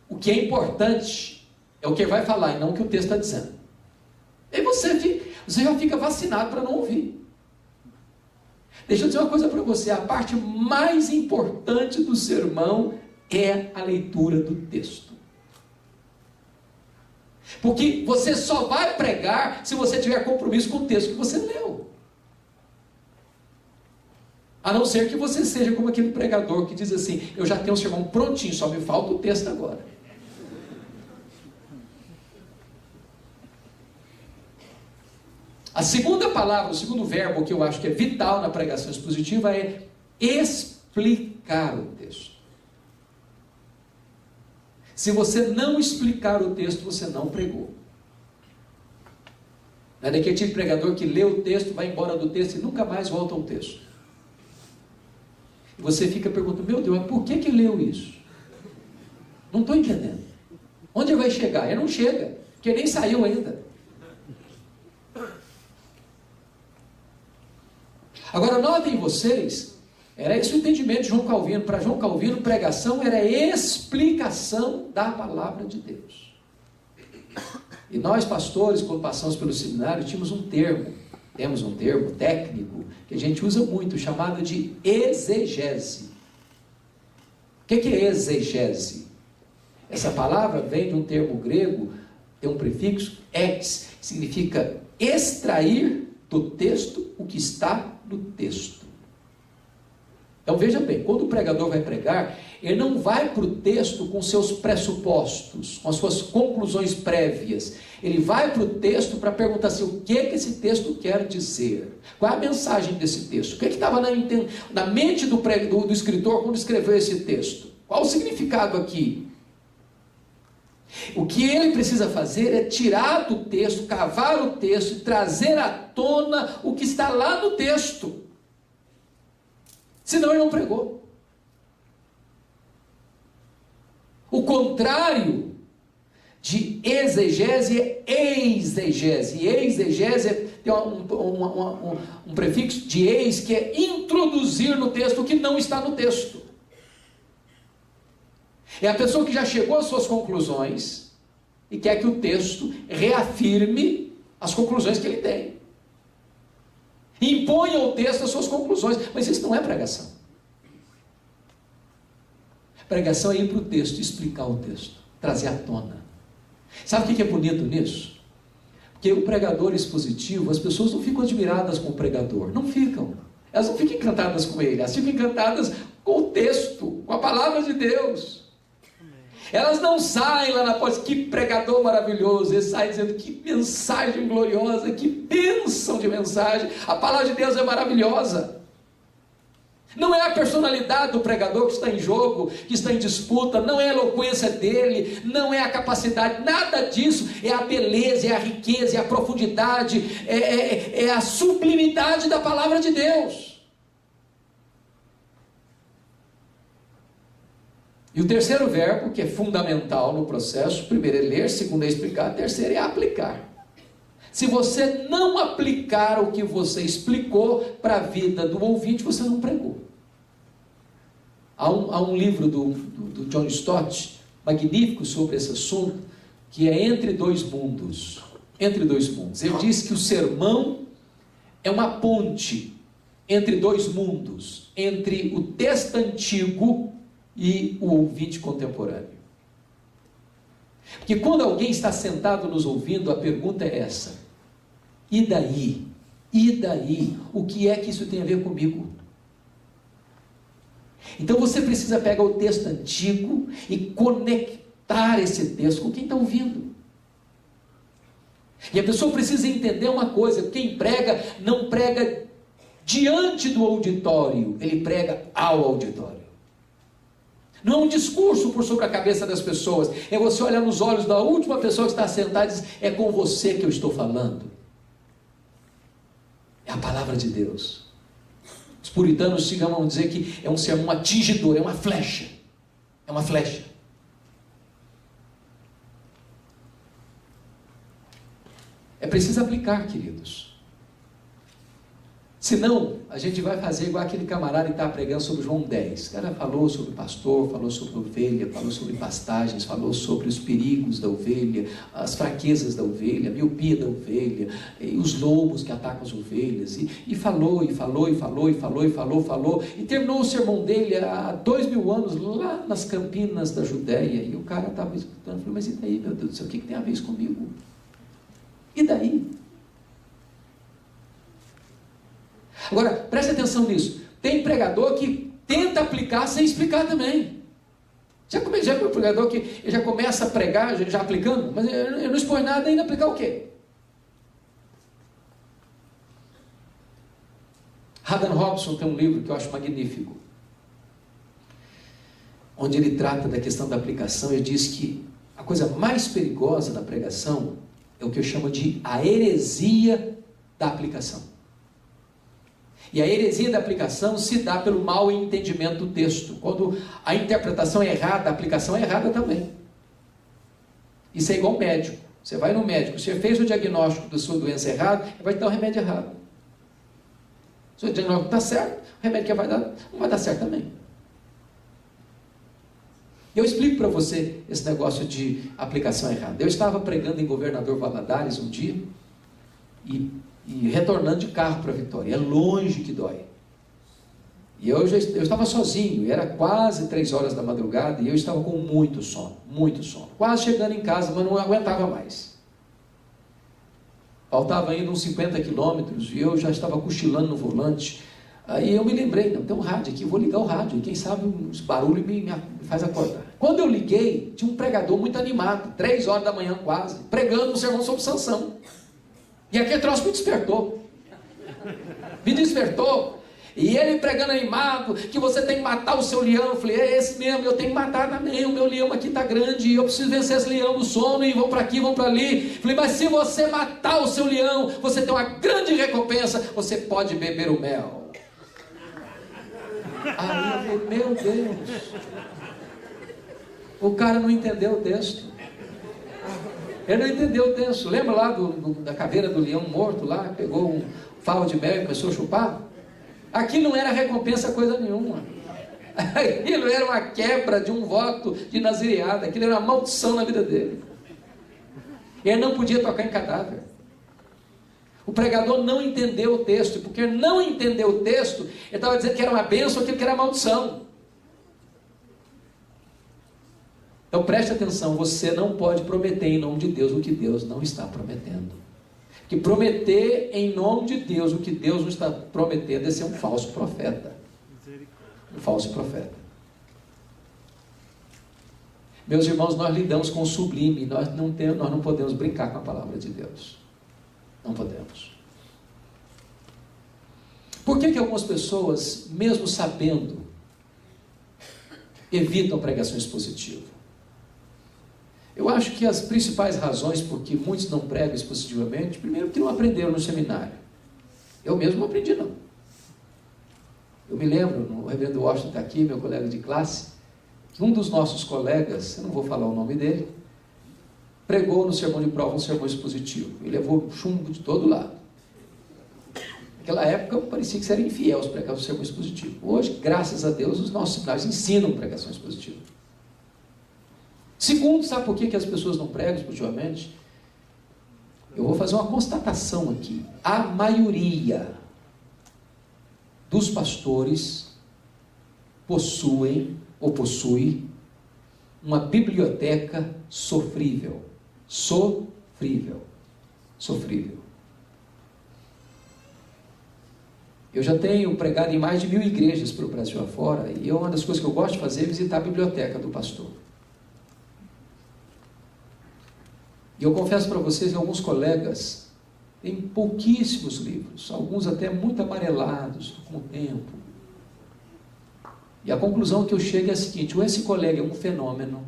o que é importante é o que ele vai falar e não o que o texto está dizendo. E você já fica vacinado para não ouvir. Deixa eu dizer uma coisa para você: a parte mais importante do sermão é a leitura do texto. Porque você só vai pregar se você tiver compromisso com o texto que você leu. A não ser que você seja como aquele pregador que diz assim: eu já tenho o sermão prontinho, só me falta o texto agora. A segunda palavra, o segundo verbo que eu acho que é vital na pregação expositiva é explicar o texto. Se você não explicar o texto, você não pregou. Não é daquele tipo de pregador que lê o texto, vai embora do texto e nunca mais volta ao texto. E você fica perguntando: meu Deus, mas por que leu isso? Não estou entendendo. Onde ele vai chegar? Ele não chega, porque nem saiu ainda. Agora notem vocês, era esse o entendimento de João Calvino. Para João Calvino, pregação era explicação da palavra de Deus. E nós pastores, quando passamos pelo seminário, temos um termo técnico, que a gente usa muito, chamado de exegese. O que é exegese? Essa palavra vem de um termo grego, tem um prefixo, ex, que significa extrair do texto o que está no texto. Então veja bem, quando o pregador vai pregar, ele não vai para o texto com seus pressupostos, com as suas conclusões prévias. Ele vai para o texto para perguntar assim, o que é que esse texto quer dizer? Qual é a mensagem desse texto? O que é que estava na mente do escritor quando escreveu esse texto? Qual o significado aqui? O que ele precisa fazer é tirar do texto, cavar o texto e trazer à tona o que está lá no texto. Senão ele não pregou. O contrário de exegese é exegese. E exegese tem um prefixo de ex, que é introduzir no texto o que não está no texto. É a pessoa que já chegou às suas conclusões e quer que o texto reafirme as conclusões que ele tem. Imponha ao texto as suas conclusões. Mas isso não é pregação. Pregação é ir para o texto e explicar o texto, trazer à tona. Sabe o que é bonito nisso? Porque o pregador expositivo, as pessoas não ficam admiradas com o pregador. Não ficam. Elas não ficam encantadas com ele. Elas ficam encantadas com o texto, com a palavra de Deus. Elas não saem lá na porta, que pregador maravilhoso, eles saem dizendo, que mensagem gloriosa, que bênção de mensagem, a palavra de Deus é maravilhosa. Não é a personalidade do pregador que está em jogo, que está em disputa, não é a eloquência dele, não é a capacidade, nada disso, é a beleza, é a riqueza, é a profundidade, é a sublimidade da palavra de Deus. E o terceiro verbo, que é fundamental no processo, primeiro é ler, segundo é explicar, terceiro é aplicar. Se você não aplicar o que você explicou para a vida do ouvinte, você não pregou. Há um livro do John Stott, magnífico sobre esse assunto, que é Entre Dois Mundos. Entre Dois Mundos. Ele diz que o sermão é uma ponte entre dois mundos, entre o texto antigo e o ouvinte contemporâneo. Porque quando alguém está sentado nos ouvindo, a pergunta é essa: e daí? E daí? O que é que isso tem a ver comigo? Então você precisa pegar o texto antigo e conectar esse texto com quem está ouvindo. E a pessoa precisa entender uma coisa: quem prega não prega diante do auditório, ele prega ao auditório. Não é um discurso por sobre a cabeça das pessoas, é você olhar nos olhos da última pessoa que está sentada e dizer: é com você que eu estou falando. É a palavra de Deus. Os puritanos chegam a dizer que é um sermão atingidor, é uma flecha. É uma flecha. É preciso aplicar, queridos. Senão, a gente vai fazer igual aquele camarada que está pregando sobre João 10. O cara falou sobre o pastor, falou sobre a ovelha, falou sobre pastagens, falou sobre os perigos da ovelha, as fraquezas da ovelha, a miopia da ovelha, e os lobos que atacam as ovelhas. E falou, e terminou o sermão dele há 2000 anos, lá nas campinas da Judéia. E o cara estava escutando, falou: mas e daí, meu Deus do céu, o que tem a ver isso comigo? E daí? Agora, preste atenção nisso. Tem pregador que tenta aplicar sem explicar também. Já viu o pregador que ele já começa a pregar, já aplicando, mas ele não expõe nada ainda, aplicar o quê? Haddon Robson tem um livro que eu acho magnífico, onde ele trata da questão da aplicação. Ele diz que a coisa mais perigosa da pregação é o que eu chamo de a heresia da aplicação. E a heresia da aplicação se dá pelo mau entendimento do texto. Quando a interpretação é errada, a aplicação é errada também. Isso é igual médico. Você vai no médico, você fez o diagnóstico da sua doença errado, ele vai te dar o remédio errado. Se o diagnóstico está certo, o remédio que vai dar não vai dar certo também. Eu explico para você esse negócio de aplicação errada. Eu estava pregando em Governador Valadares um dia e retornando de carro para Vitória. É longe que dói. E eu estava sozinho, era quase 3 horas da madrugada, e eu estava com muito sono, quase chegando em casa, mas não aguentava mais. Faltava ainda uns 50 quilômetros, e eu já estava cochilando no volante. Aí eu me lembrei, não, tem um rádio aqui, vou ligar o rádio, e quem sabe uns barulhos me faz acordar. Quando eu liguei, tinha um pregador muito animado, 3 horas da manhã quase, pregando um sermão sobre Sansão. E aquele troço me despertou. Me despertou. E ele pregando animado, que você tem que matar o seu leão. Eu falei, é esse mesmo, eu tenho que matar também, o meu leão aqui está grande, eu preciso vencer esse leão do sono, e vão para aqui, vão para ali. Eu falei, mas se você matar o seu leão, você tem uma grande recompensa, você pode beber o mel. Aí eu falei, meu Deus, o cara não entendeu o texto. Ele não entendeu o texto. Lembra lá da caveira do leão morto lá, pegou um favo de mel e começou a chupar? Aqui não era recompensa coisa nenhuma. Aquilo era uma quebra de um voto de nazireada. Aquilo era uma maldição na vida dele. Ele não podia tocar em cadáver. O pregador não entendeu o texto. Porque não entendeu o texto, ele estava dizendo que era uma bênção, aquilo que era maldição. Então preste atenção, você não pode prometer em nome de Deus o que Deus não está prometendo. Que prometer em nome de Deus o que Deus não está prometendo é ser um falso profeta. Um falso profeta. Meus irmãos, nós lidamos com o sublime, nós não podemos brincar com a palavra de Deus. Não podemos. Por que algumas pessoas, mesmo sabendo, evitam pregações positivas? Eu acho que as principais razões por que muitos não pregam expositivamente, primeiro que não aprenderam no seminário. Eu mesmo não aprendi não. Eu me lembro, o reverendo Washington está aqui, meu colega de classe, que um dos nossos colegas, eu não vou falar o nome dele, pregou no sermão de prova um sermão expositivo. Ele levou chumbo de todo lado. Naquela época parecia que seria infiel se pregasse um sermão expositivo. Hoje, graças a Deus, os nossos seminários ensinam pregação expositiva. Segundo, sabe por que as pessoas não pregam expositivamente? Eu vou fazer uma constatação aqui. A maioria dos pastores possui uma biblioteca sofrível. Sofrível. Eu já tenho pregado em mais de 1000 igrejas pelo Brasil afora, e uma das coisas que eu gosto de fazer é visitar a biblioteca do pastor. E eu confesso para vocês que alguns colegas têm pouquíssimos livros, alguns até muito amarelados com o tempo. E a conclusão que eu chego é a seguinte: ou esse colega é um fenômeno,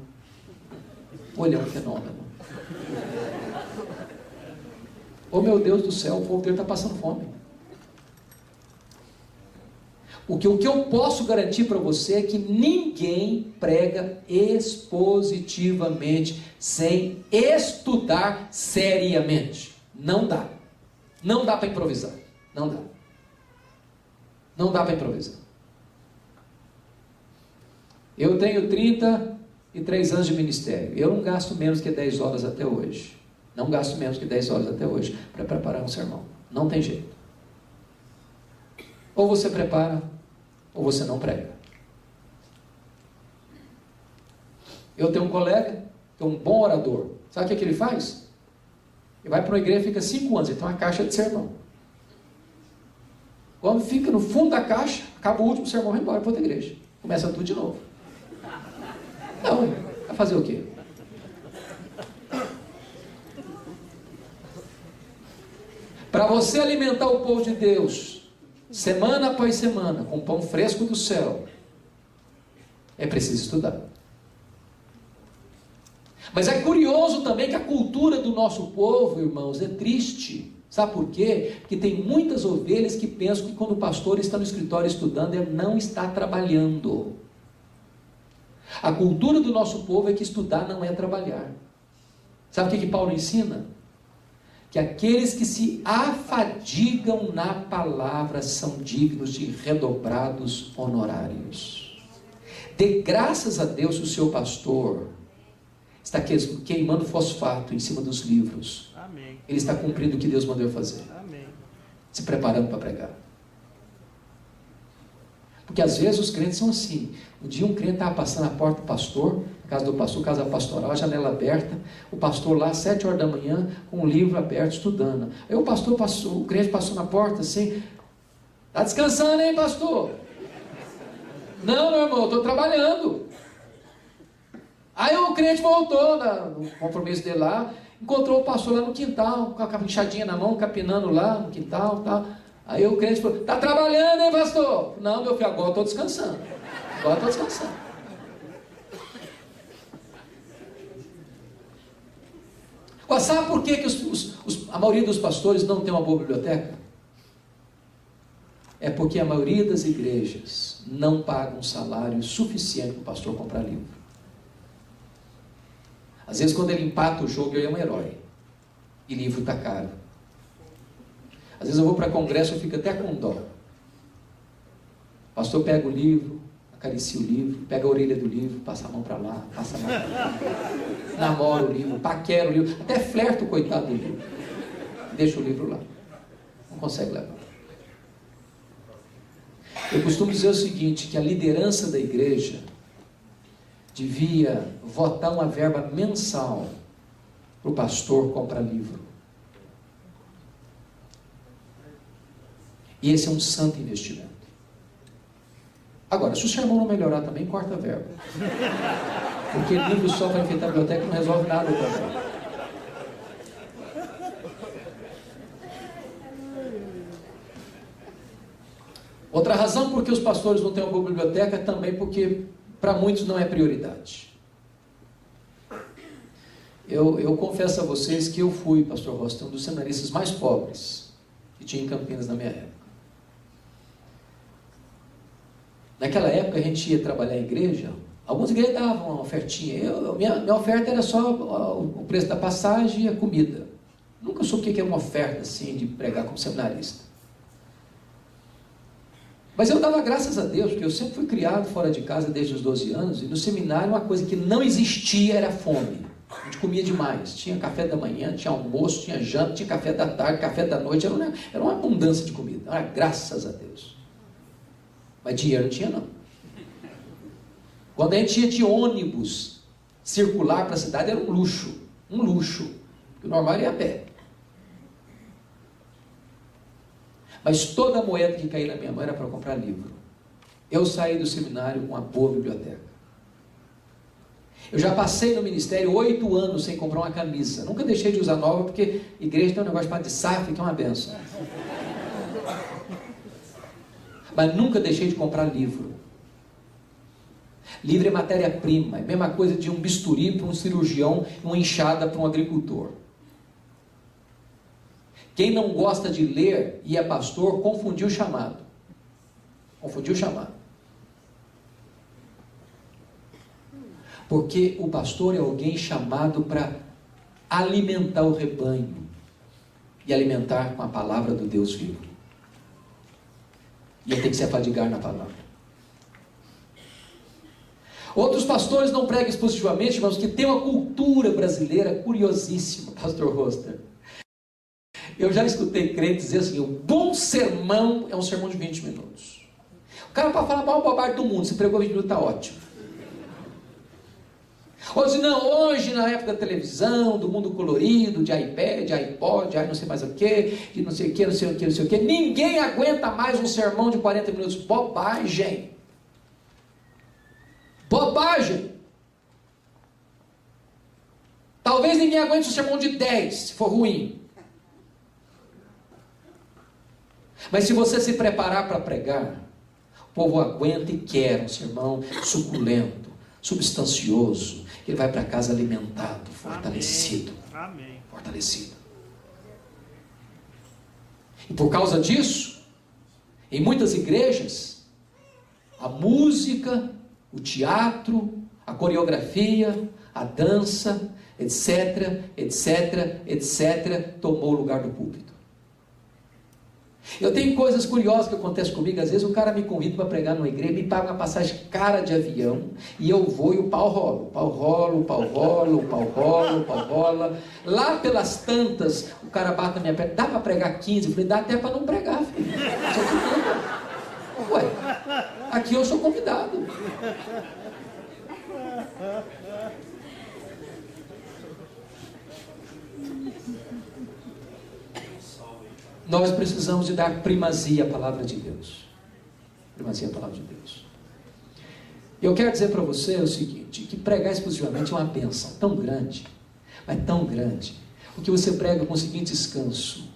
ou ele é um fenômeno. Oh meu Deus do céu, o povo dele está passando fome. O que eu posso garantir para você é que ninguém prega expositivamente sem estudar seriamente. Não dá. Não dá para improvisar. Não dá. Não dá para improvisar. Eu tenho 33 anos de ministério. Eu não gasto menos que 10 horas até hoje. Não gasto menos que 10 horas até hoje para preparar um sermão. Não tem jeito. Ou você prepara, ou você não prega. Eu tenho um colega, que é um bom orador. Sabe o que ele faz? Ele vai para uma igreja e fica 5 anos, ele tem uma caixa de sermão. O homem fica no fundo da caixa, acaba o último sermão, vai embora para outra igreja. Começa tudo de novo. Não, vai fazer o quê? Para você alimentar o povo de Deus, semana após semana, com pão fresco do céu, é preciso estudar. Mas é curioso também que a cultura do nosso povo, irmãos, é triste. Sabe por quê? Porque tem muitas ovelhas que pensam que quando o pastor está no escritório estudando, ele não está trabalhando. A cultura do nosso povo é que estudar não é trabalhar. Sabe o que Paulo ensina? Que aqueles que se afadigam na palavra são dignos de redobrados honorários. Dê graças a Deus se o seu pastor está queimando fosfato em cima dos livros. Amém. Ele está cumprindo o que Deus mandou fazer. Amém. Se preparando para pregar. Porque às vezes os crentes são assim. Um dia um crente estava passando na porta do pastor, na casa do pastor, casa pastoral, a janela aberta, o pastor lá, 7 horas da manhã, com o livro aberto, estudando. Aí o pastor passou, o crente passou na porta assim, Está descansando, hein, pastor? Não, meu irmão, eu estou trabalhando. Aí o crente voltou no compromisso dele lá, encontrou o pastor lá no quintal, com a enxadinha na mão, capinando lá no quintal, tal. Aí o crente falou, está trabalhando, hein, pastor? Não, meu filho, agora eu estou descansando. Agora eu estou descansando. Agora, sabe por que a maioria dos pastores não tem uma boa biblioteca? É porque a maioria das igrejas não paga um salário suficiente para o pastor comprar livro. Às vezes, quando ele empata o jogo, ele é um herói. E livro está caro. Às vezes eu vou para congresso e fico até com dó. O pastor pega o livro, acaricia o livro, pega a orelha do livro, passa a mão para lá, passa a mão para lá. Namora o livro, paquera o livro, até flerta o coitado do livro. Deixa o livro lá. Não consegue levar. Eu costumo dizer o seguinte, que a liderança da igreja devia votar uma verba mensal para o pastor comprar livro. E esse é um santo investimento. Agora, se o sermão não melhorar também, corta a verba. Porque livro só para enfeitar a biblioteca não resolve nada também. Outra razão por que os pastores não têm uma boa biblioteca é também porque para muitos não é prioridade. Eu confesso a vocês que eu fui, pastor Rosta, um dos seminaristas mais pobres que tinha em Campinas na minha época. Naquela época a gente ia trabalhar em igreja, algumas igrejas davam uma ofertinha. Minha oferta era só o preço da passagem e a comida. Nunca soube o que é uma oferta assim de pregar como seminarista. Mas eu dava graças a Deus, porque eu sempre fui criado fora de casa desde os 12 anos, e no seminário uma coisa que não existia era fome. A gente comia demais. Tinha café da manhã, tinha almoço, tinha janta, tinha café da tarde, café da noite. Era uma abundância de comida. Graças a Deus. Mas dinheiro não tinha, não. Quando a gente ia de ônibus circular para a cidade, era um luxo. Um luxo. Porque o normal era ir a pé. Mas toda a moeda que caía na minha mão era para comprar livro. Eu saí do seminário com uma boa biblioteca. Eu já passei no ministério 8 anos sem comprar uma camisa. Nunca deixei de usar nova, porque igreja tem um negócio chamado de SAF, que é uma benção. Mas nunca deixei de comprar livro. Livro é matéria-prima. É a mesma coisa de um bisturi para um cirurgião, uma enxada para um agricultor. Quem não gosta de ler e é pastor, confundiu o chamado. Confundiu o chamado. Porque o pastor é alguém chamado para alimentar o rebanho. E alimentar com a palavra do Deus vivo. E ele tem que se afadigar na palavra. Outros pastores não pregam expositivamente, mas que tem uma cultura brasileira curiosíssima, pastor Roster. Eu já escutei crentes dizer assim, o bom sermão é um sermão de 20 minutos. O cara para falar mal bobagem do mundo, se pregou 20 minutos, está ótimo. Hoje não, hoje na época da televisão, do mundo colorido, de iPad, de iPod, não sei mais o que, de não sei o que, não sei o que, não sei o que, ninguém aguenta mais um sermão de 40 minutos. Bobagem. Bobagem. Talvez ninguém aguente um sermão de 10, se for ruim. Mas se você se preparar para pregar, o povo aguenta e quer um sermão suculento, substancioso, que ele vai para casa alimentado, fortalecido. Amém. Fortalecido. E por causa disso, em muitas igrejas, a música, o teatro, a coreografia, a dança, etc, etc, etc, tomou o lugar do púlpito. Eu tenho coisas curiosas que acontecem comigo. Às vezes o cara me convida para pregar numa igreja, me paga uma passagem cara de avião, e eu vou e o pau rola. O pau rola, o pau rola, o pau rola, o pau rola. Lá pelas tantas, o cara bate na minha perna, dá para pregar 15? Eu falei, dá até para não pregar, filho. Ué, aqui eu sou convidado. Nós precisamos de dar primazia à palavra de Deus. Primazia à palavra de Deus. Eu quero dizer para você o seguinte, que pregar exclusivamente é uma bênção tão grande, mas tão grande, porque você prega com o seguinte descanso: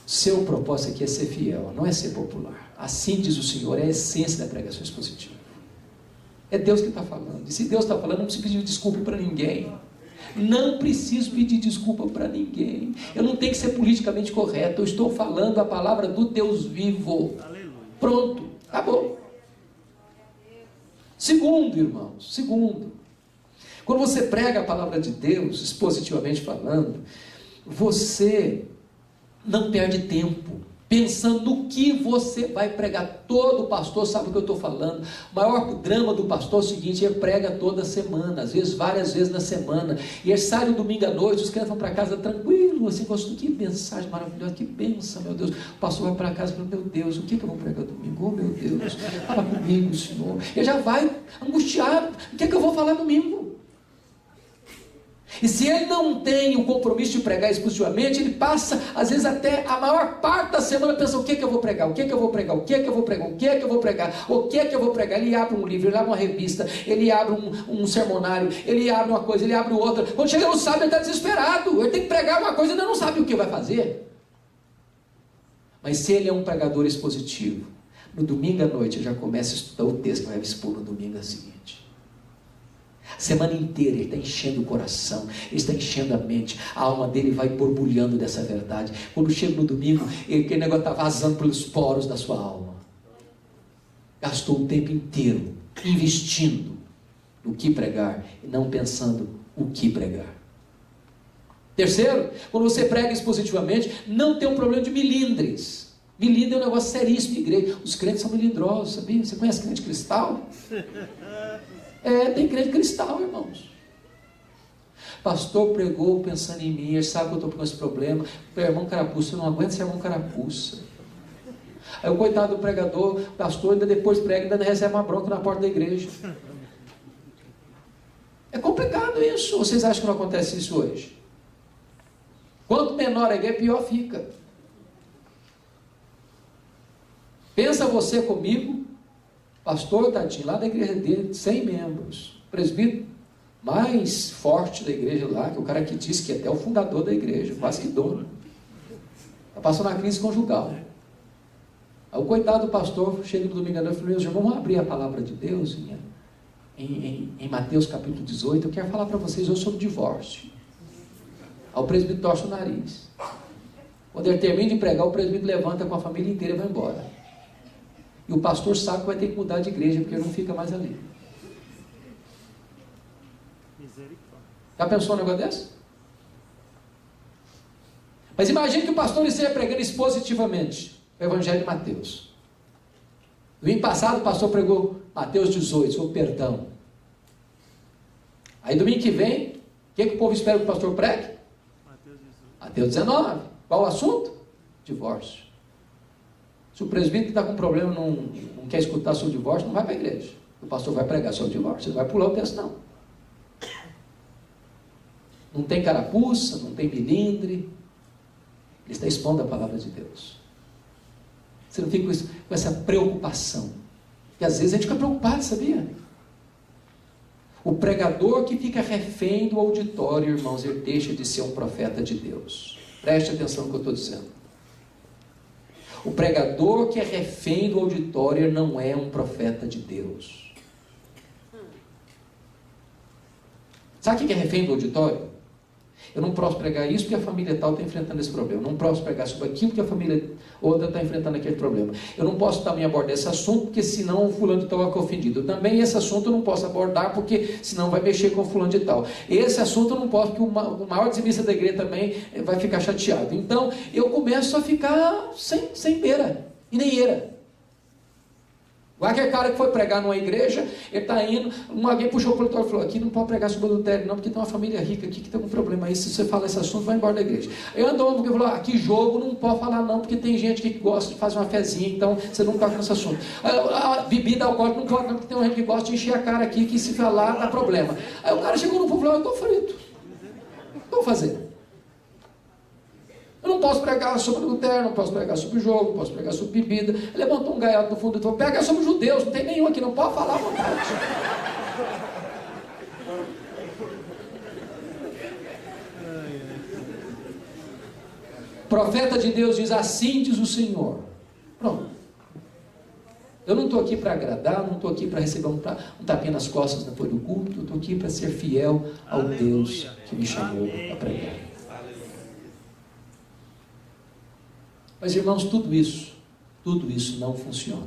seu propósito aqui é ser fiel, não é ser popular. Assim diz o Senhor, é a essência da pregação expositiva. É Deus que está falando, e se Deus está falando, não precisa pedir desculpa para ninguém. Não preciso pedir desculpa para ninguém. Eu não tenho que ser politicamente correto. Eu estou falando a palavra do Deus vivo. Aleluia. Pronto, acabou. Segundo, irmãos, quando você prega a palavra de Deus, expositivamente falando, você não perde tempo pensando no que você vai pregar. Todo pastor sabe o que eu estou falando. O maior drama do pastor é o seguinte: ele prega toda semana, às vezes várias vezes na semana, e ele sai no domingo à noite, os crentes vão para casa tranquilo, assim, gostam, que mensagem maravilhosa, que bênção, meu Deus. O pastor vai para casa e fala: meu Deus, o que eu vou pregar domingo? Oh, meu Deus, fala comigo, Senhor. Ele já vai angustiado: o que eu vou falar domingo? E se ele não tem o compromisso de pregar exclusivamente, ele passa, às vezes, até a maior parte da semana pensando: o que eu vou pregar, o que eu vou pregar, o que eu vou pregar, o que eu vou pregar, o que eu vou pregar. Ele abre um livro, ele abre uma revista, ele abre um sermonário, ele abre uma coisa, ele abre outra. Quando chega no sábado, ele está desesperado, ele tem que pregar uma coisa e ainda não sabe o que vai fazer. Mas se ele é um pregador expositivo, no domingo à noite ele já começa a estudar o texto que vai expor no domingo seguinte. Semana inteira ele está enchendo o coração, ele está enchendo a mente, a alma dele vai borbulhando dessa verdade. Quando chega no domingo, aquele negócio está vazando pelos poros da sua alma. Gastou o tempo inteiro investindo no que pregar e não pensando o que pregar. Terceiro, quando você prega expositivamente, não tem um problema de milindres. Milindre é um negócio seríssimo de igreja. Os crentes são melindrosos, sabia? Você conhece crente cristal? Tem crente cristal, irmãos. Pastor pregou pensando em mim, ele sabe que eu estou com esse problema. Meu irmão carapuça, eu não aguento ser irmão carapuça. Aí o coitado do pregador, pastor, ainda depois prega, ainda recebe uma bronca na porta da igreja. É complicado isso. Vocês acham que não acontece isso hoje? Quanto menor a igreja, pior fica. Pensa você comigo, pastor tadinho, lá da igreja dele, 100 membros, presbítero mais forte da igreja lá, que é o cara que disse que é até o fundador da igreja, quase que dono, está passando uma crise conjugal. Aí o coitado do pastor chega no domingo à noite e fala: meus irmãos, vamos abrir a palavra de Deus em Mateus capítulo 18, eu quero falar para vocês hoje sobre divórcio. Aí o presbítero torce o nariz. Quando ele termina de pregar, o presbítero levanta com a família inteira e vai embora. E o pastor sabe que vai ter que mudar de igreja, porque ele não fica mais ali. Já pensou um negócio desse? Mas imagine que o pastor esteja pregando expositivamente o Evangelho de Mateus. Domingo passado o pastor pregou Mateus 18, sobre perdão. Aí domingo que vem, o que o povo espera que o pastor pregue? Mateus 19. Qual o assunto? Divórcio. Se o presbítero que está com problema não quer escutar sobre o divórcio, não vai para a igreja. O pastor vai pregar sobre o divórcio. Ele vai pular o texto, não. Não tem carapuça, não tem milindre. Ele está expondo a palavra de Deus. Você não fica com essa preocupação. E às vezes a gente fica preocupado, sabia? O pregador que fica refém do auditório, irmãos, ele deixa de ser um profeta de Deus. Preste atenção no que eu estou dizendo. O pregador que é refém do auditório não é um profeta de Deus. Sabe o que é refém do auditório? Eu não posso pregar isso porque a família tal está enfrentando esse problema. Eu não posso pregar sobre aquilo porque a família outra está enfrentando aquele problema. Eu não posso também abordar esse assunto porque senão o fulano de tal vai ficar ofendido. Também esse assunto eu não posso abordar porque senão vai mexer com o fulano de tal. Esse assunto eu não posso porque o maior dizimista da igreja também vai ficar chateado. Então eu começo a ficar sem beira e nem eira. Igual aquele cara que foi pregar numa igreja, ele está indo, alguém puxou o auditório e falou: aqui não pode pregar sobre adultério não, porque tem uma família rica aqui que está com problema. Aí se você fala esse assunto, vai embora da igreja. Aí andou porque falou: aqui jogo não pode falar não, porque tem gente que gosta de fazer uma fezinha, então você não toca nesse assunto. A bebida alcoólica não pode não, porque tem gente que gosta de encher a cara aqui, que se falar dá problema. Aí o cara chegou no povo e falou: eu estou frito. O que eu vou fazer? Eu não posso pregar sobre adultério, não posso pregar sobre jogo, não posso pregar sobre bebida. Ele levantou um gaiato no fundo e falou: pega sobre judeus, não tem nenhum aqui, não pode falar à vontade. Profeta de Deus diz: assim diz o Senhor. Pronto. Eu não estou aqui para agradar, não estou aqui para receber um tapinha nas costas depois do culto. Eu estou aqui para ser fiel ao Deus que me chamou a pregar. Mas, irmãos, tudo isso não funciona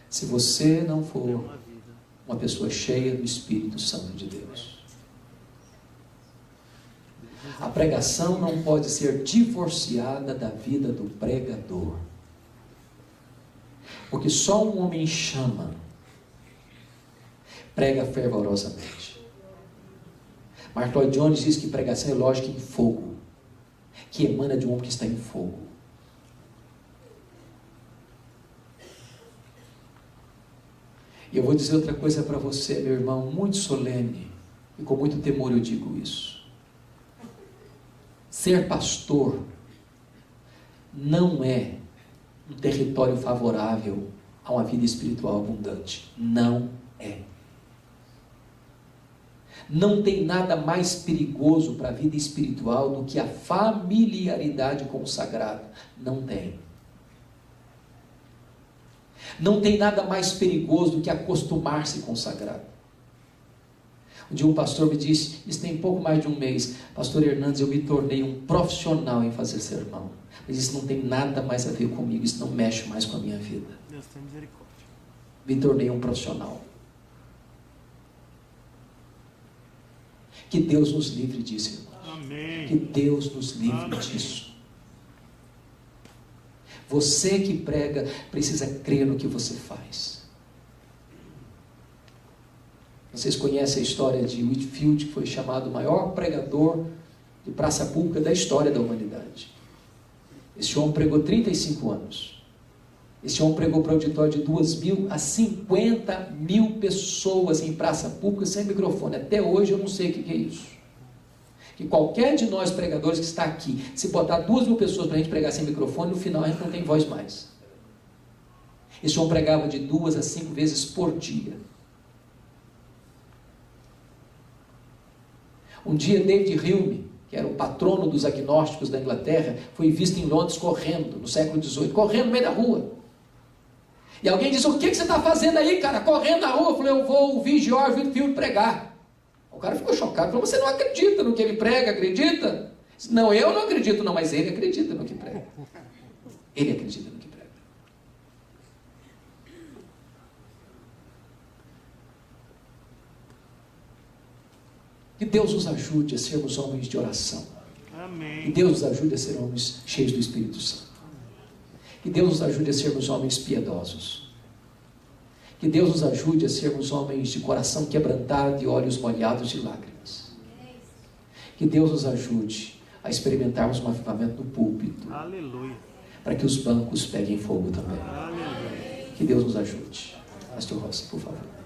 se você não for uma pessoa cheia do Espírito Santo de Deus. A pregação não pode ser divorciada da vida do pregador. Porque só um homem chama, prega fervorosamente. Mark Lloyd Jones diz que pregação é lógica em fogo, que emana de um homem que está em fogo. E eu vou dizer outra coisa para você, meu irmão, muito solene, e com muito temor eu digo isso. Ser pastor não é um território favorável a uma vida espiritual abundante. Não é. Não tem nada mais perigoso para a vida espiritual do que a familiaridade com o sagrado. Não tem. Não tem nada mais perigoso do que acostumar-se com o sagrado. Um dia um pastor me disse, isso tem pouco mais de um mês: pastor Hernandes, eu me tornei um profissional em fazer sermão. Mas isso não tem nada mais a ver comigo, isso não mexe mais com a minha vida. Deus tem misericórdia. Me tornei um profissional. Que Deus nos livre disso, irmãos. Amém. Que Deus nos livre disso. Você que prega precisa crer no que você faz. Vocês conhecem a história de Whitefield, que foi chamado o maior pregador de praça pública da história da humanidade. Esse homem pregou 35 anos. Esse homem pregou para auditório de 2.000 a 50.000 pessoas em praça pública sem microfone. Até hoje eu não sei o que é isso. Que qualquer de nós pregadores que está aqui, se botar 2.000 pessoas para a gente pregar sem microfone, no final a gente não tem voz mais. Esse homem pregava de 2 a 5 vezes por dia. Um dia David Hume, que era o patrono dos agnósticos da Inglaterra, foi visto em Londres correndo, no século XVIII, correndo no meio da rua. E alguém disse: o que você está fazendo aí, cara? Correndo na rua. Eu falei: eu vou ouvir George Whitefield pregar. O cara ficou chocado, falou: você não acredita no que ele prega, acredita? Não, eu não acredito não, mas ele acredita no que prega. Ele acredita no que prega. Que Deus nos ajude a sermos homens de oração. Amém. Que Deus nos ajude a ser homens cheios do Espírito Santo. Que Deus nos ajude a sermos homens piedosos. Que Deus nos ajude a sermos homens de coração quebrantado e olhos molhados de lágrimas. Que Deus nos ajude a experimentarmos um avivamento no púlpito. Aleluia. Para que os bancos peguem fogo também. Aleluia. Que Deus nos ajude. Pastor Rossi, por favor.